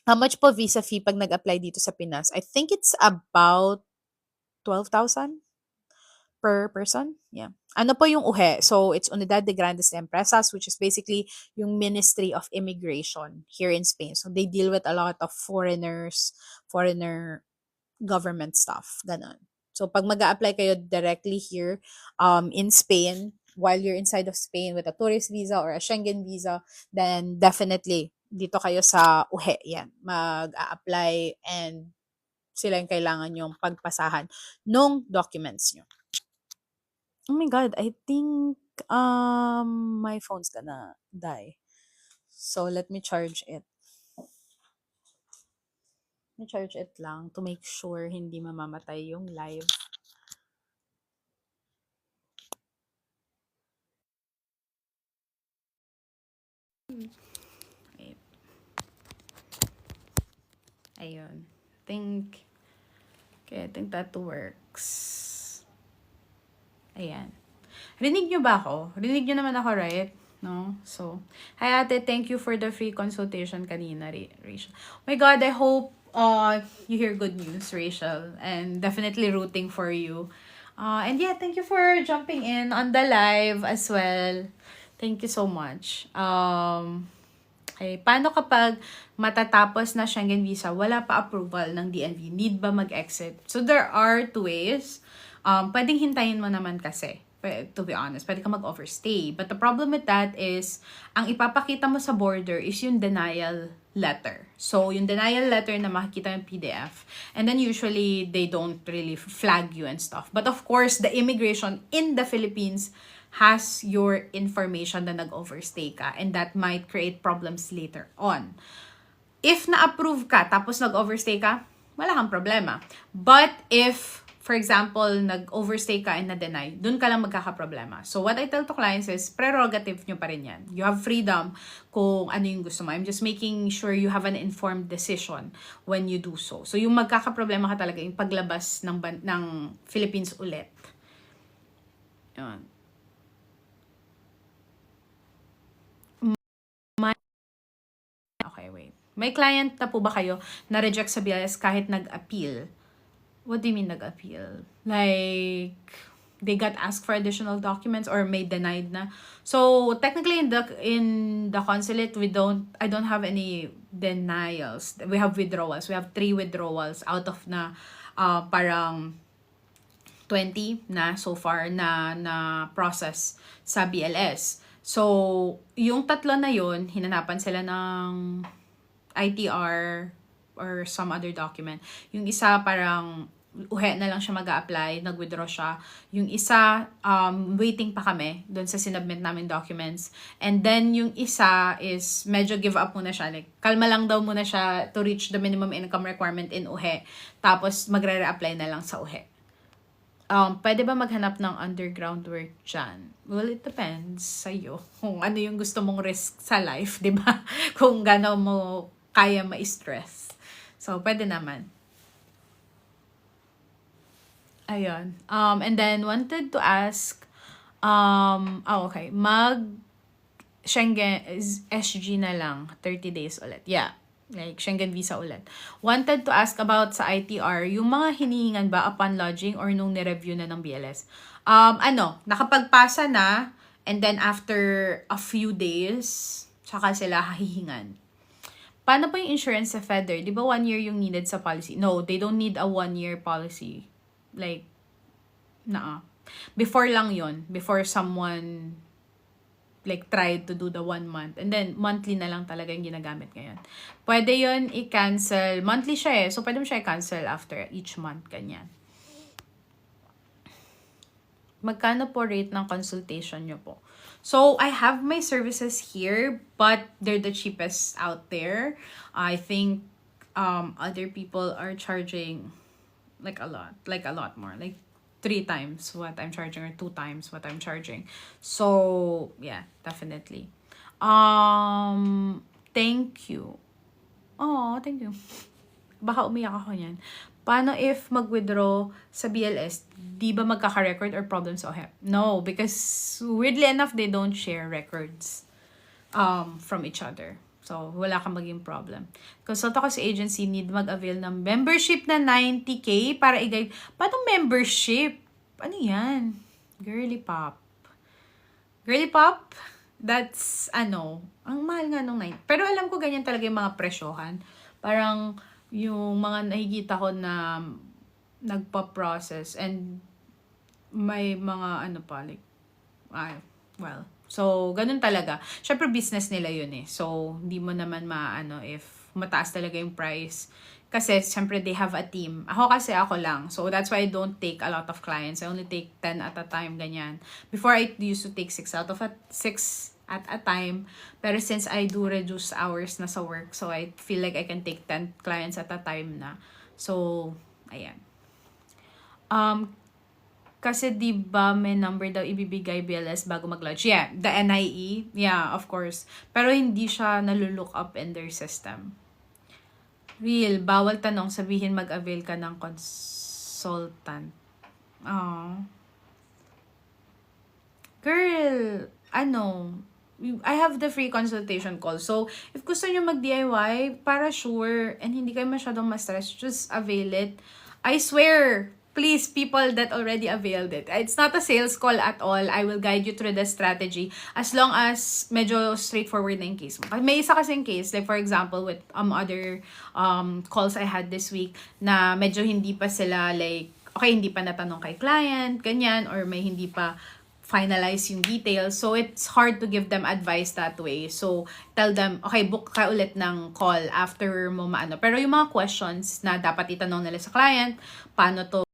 [SPEAKER 1] How much po visa fee pag nag-apply dito sa Pinas? I think it's about 12,000 per person. Yeah. Ano po yung UHE? So, it's Unidad de Grandes Empresas, which is basically yung Ministry of Immigration here in Spain. So, they deal with a lot of foreigner government stuff. Ganon. So, pag mag apply kayo directly here in Spain, while you're inside of Spain with a tourist visa or a Schengen visa, then definitely, dito kayo sa UHE. Yan. Mag-a-apply and sila yung kailangan yung pagpasahan nung documents nyo. Oh my God, I think my phone's gonna die. So let me charge it. I-charge it lang to make sure hindi mamamatay yung live. Wait. Ayun. Okay, I think that works. Ayan. Rinig nyo ba ako? Rinig nyo naman ako, right? No? So, hi ate, thank you for the free consultation kanina, Rachel. Oh my God, I hope you hear good news, Rachel. And definitely rooting for you. And yeah, thank you for jumping in on the live as well. Thank you so much. Okay, paano kapag matatapos na Schengen visa, wala pa approval ng DNV? Need ba mag-exit? So, there are two ways. Pwedeng hintayin mo naman kasi. To be honest, pwede ka mag-overstay. But the problem with that is, ang ipapakita mo sa border is yung denial letter. So, yung denial letter na makikita yung PDF. And then usually, they don't really flag you and stuff. But of course, the immigration in the Philippines has your information na nag-overstay ka. And that might create problems later on. If na-approve ka, tapos nag-overstay ka, wala kang problema. But if, for example, nag-overstay ka and na-deny, dun ka lang magkakaproblema. So what I tell to clients is, prerogative nyo pa rin yan. You have freedom kung ano yung gusto mo. I'm just making sure you have an informed decision when you do so. So yung magkakaproblema ka talaga, yung paglabas ng Philippines ulit. Yun. Okay, wait. May client na po ba kayo na reject sa BIS kahit nag-appeal? What do you mean nag-appeal? Like, they got asked for additional documents or may denied na? So, technically in the consulate, I don't have any denials. We have withdrawals. We have 3 withdrawals out of na parang 20 na so far na process sa BLS. So, yung 3 na yun, hinanapan sila ng ITR or some other document. Yung isa parang uhe na lang siya mag-a-apply, nag-withdraw siya. Yung isa, waiting pa kami doon sa sinubmit namin documents. And then yung isa is medyo give up muna siya. Like, kalma lang daw muna siya to reach the minimum income requirement in uhe. Tapos magre-reapply na lang sa uhe. Pwede ba maghanap ng underground work dyan? Well, it depends sa'yo. Kung ano yung gusto mong risk sa life, di ba? Kung gano'n mo kaya ma-stress. So, pwede naman. Ayun. And then, wanted to ask, okay, Schengen SG na lang, 30 days ulit. Yeah. Like, Schengen visa ulit. Wanted to ask about sa ITR, yung mga hinihingan ba upon lodging or nung nireview na ng BLS? Nakapagpasa na, and then after a few days, saka sila hahihingan. Paano po yung insurance sa FEDER? Di ba 1 year yung needed sa policy? No, they don't need a 1-year policy. Like, before lang yon, before someone like tried to do the 1 month. And then, monthly na lang talaga yung ginagamit ngayon. Pwede yon i-cancel. Monthly siya So, pwede mo siya i-cancel after each month. Ganyan. Magkano po rate ng consultation nyo po? So, I have my services here, but they're the cheapest out there. I think other people are charging like a lot more. Like 3 times what I'm charging or 2 times what I'm charging. So, yeah, definitely. Thank you. Oh, thank you. Baka umiyak ako niyan. Paano if mag-withdraw sa BLS, di ba magkaka-record or problems sa OHEP? No, because weirdly enough, they don't share records from each other. So, wala kang maging problem. Consult ako sa agency, need mag-avail ng membership na 90K para i-guide. Paano membership? Ano yan? Girly Pop. Girly Pop? That's, ang mahal nga nung 90. Pero alam ko ganyan talaga yung mga presyohan. Parang, yung mga nakikita ko na nagpa-process and may mga so, ganun talaga. Syempre, business nila yun So, hindi mo naman if mataas talaga yung price. Kasi, syempre, they have a team. Ako lang. So, that's why I don't take a lot of clients. I only take 10 at a time, ganyan. Before, I used to take 6
[SPEAKER 2] at a time. Pero since I do reduce hours na sa work, so I feel like I can take 10 clients at a time na. So, ayan. Kasi di ba may number daw ibibigay BLS bago mag-launch? Yeah, the NIE. Yeah, of course. Pero hindi siya nalulook up in their system. Real, bawal tanong, sabihin mag-avail ka ng consultant. Oh. Girl, I have the free consultation call. So, if gusto nyo mag-DIY, para sure, and hindi kayo masyadong ma-stress, just avail it. I swear, please, people that already availed it. It's not a sales call at all. I will guide you through the strategy as long as medyo straightforward na yung case mo. May isa kasing case, like for example, with other calls I had this week, na medyo hindi pa sila like, okay, hindi pa natanong kay client, ganyan, or may hindi pa finalize yung details. So, it's hard to give them advice that way. So, tell them, okay, book ka ulit ng call after mo maano. Pero yung mga questions na dapat itanong nila sa client, paano to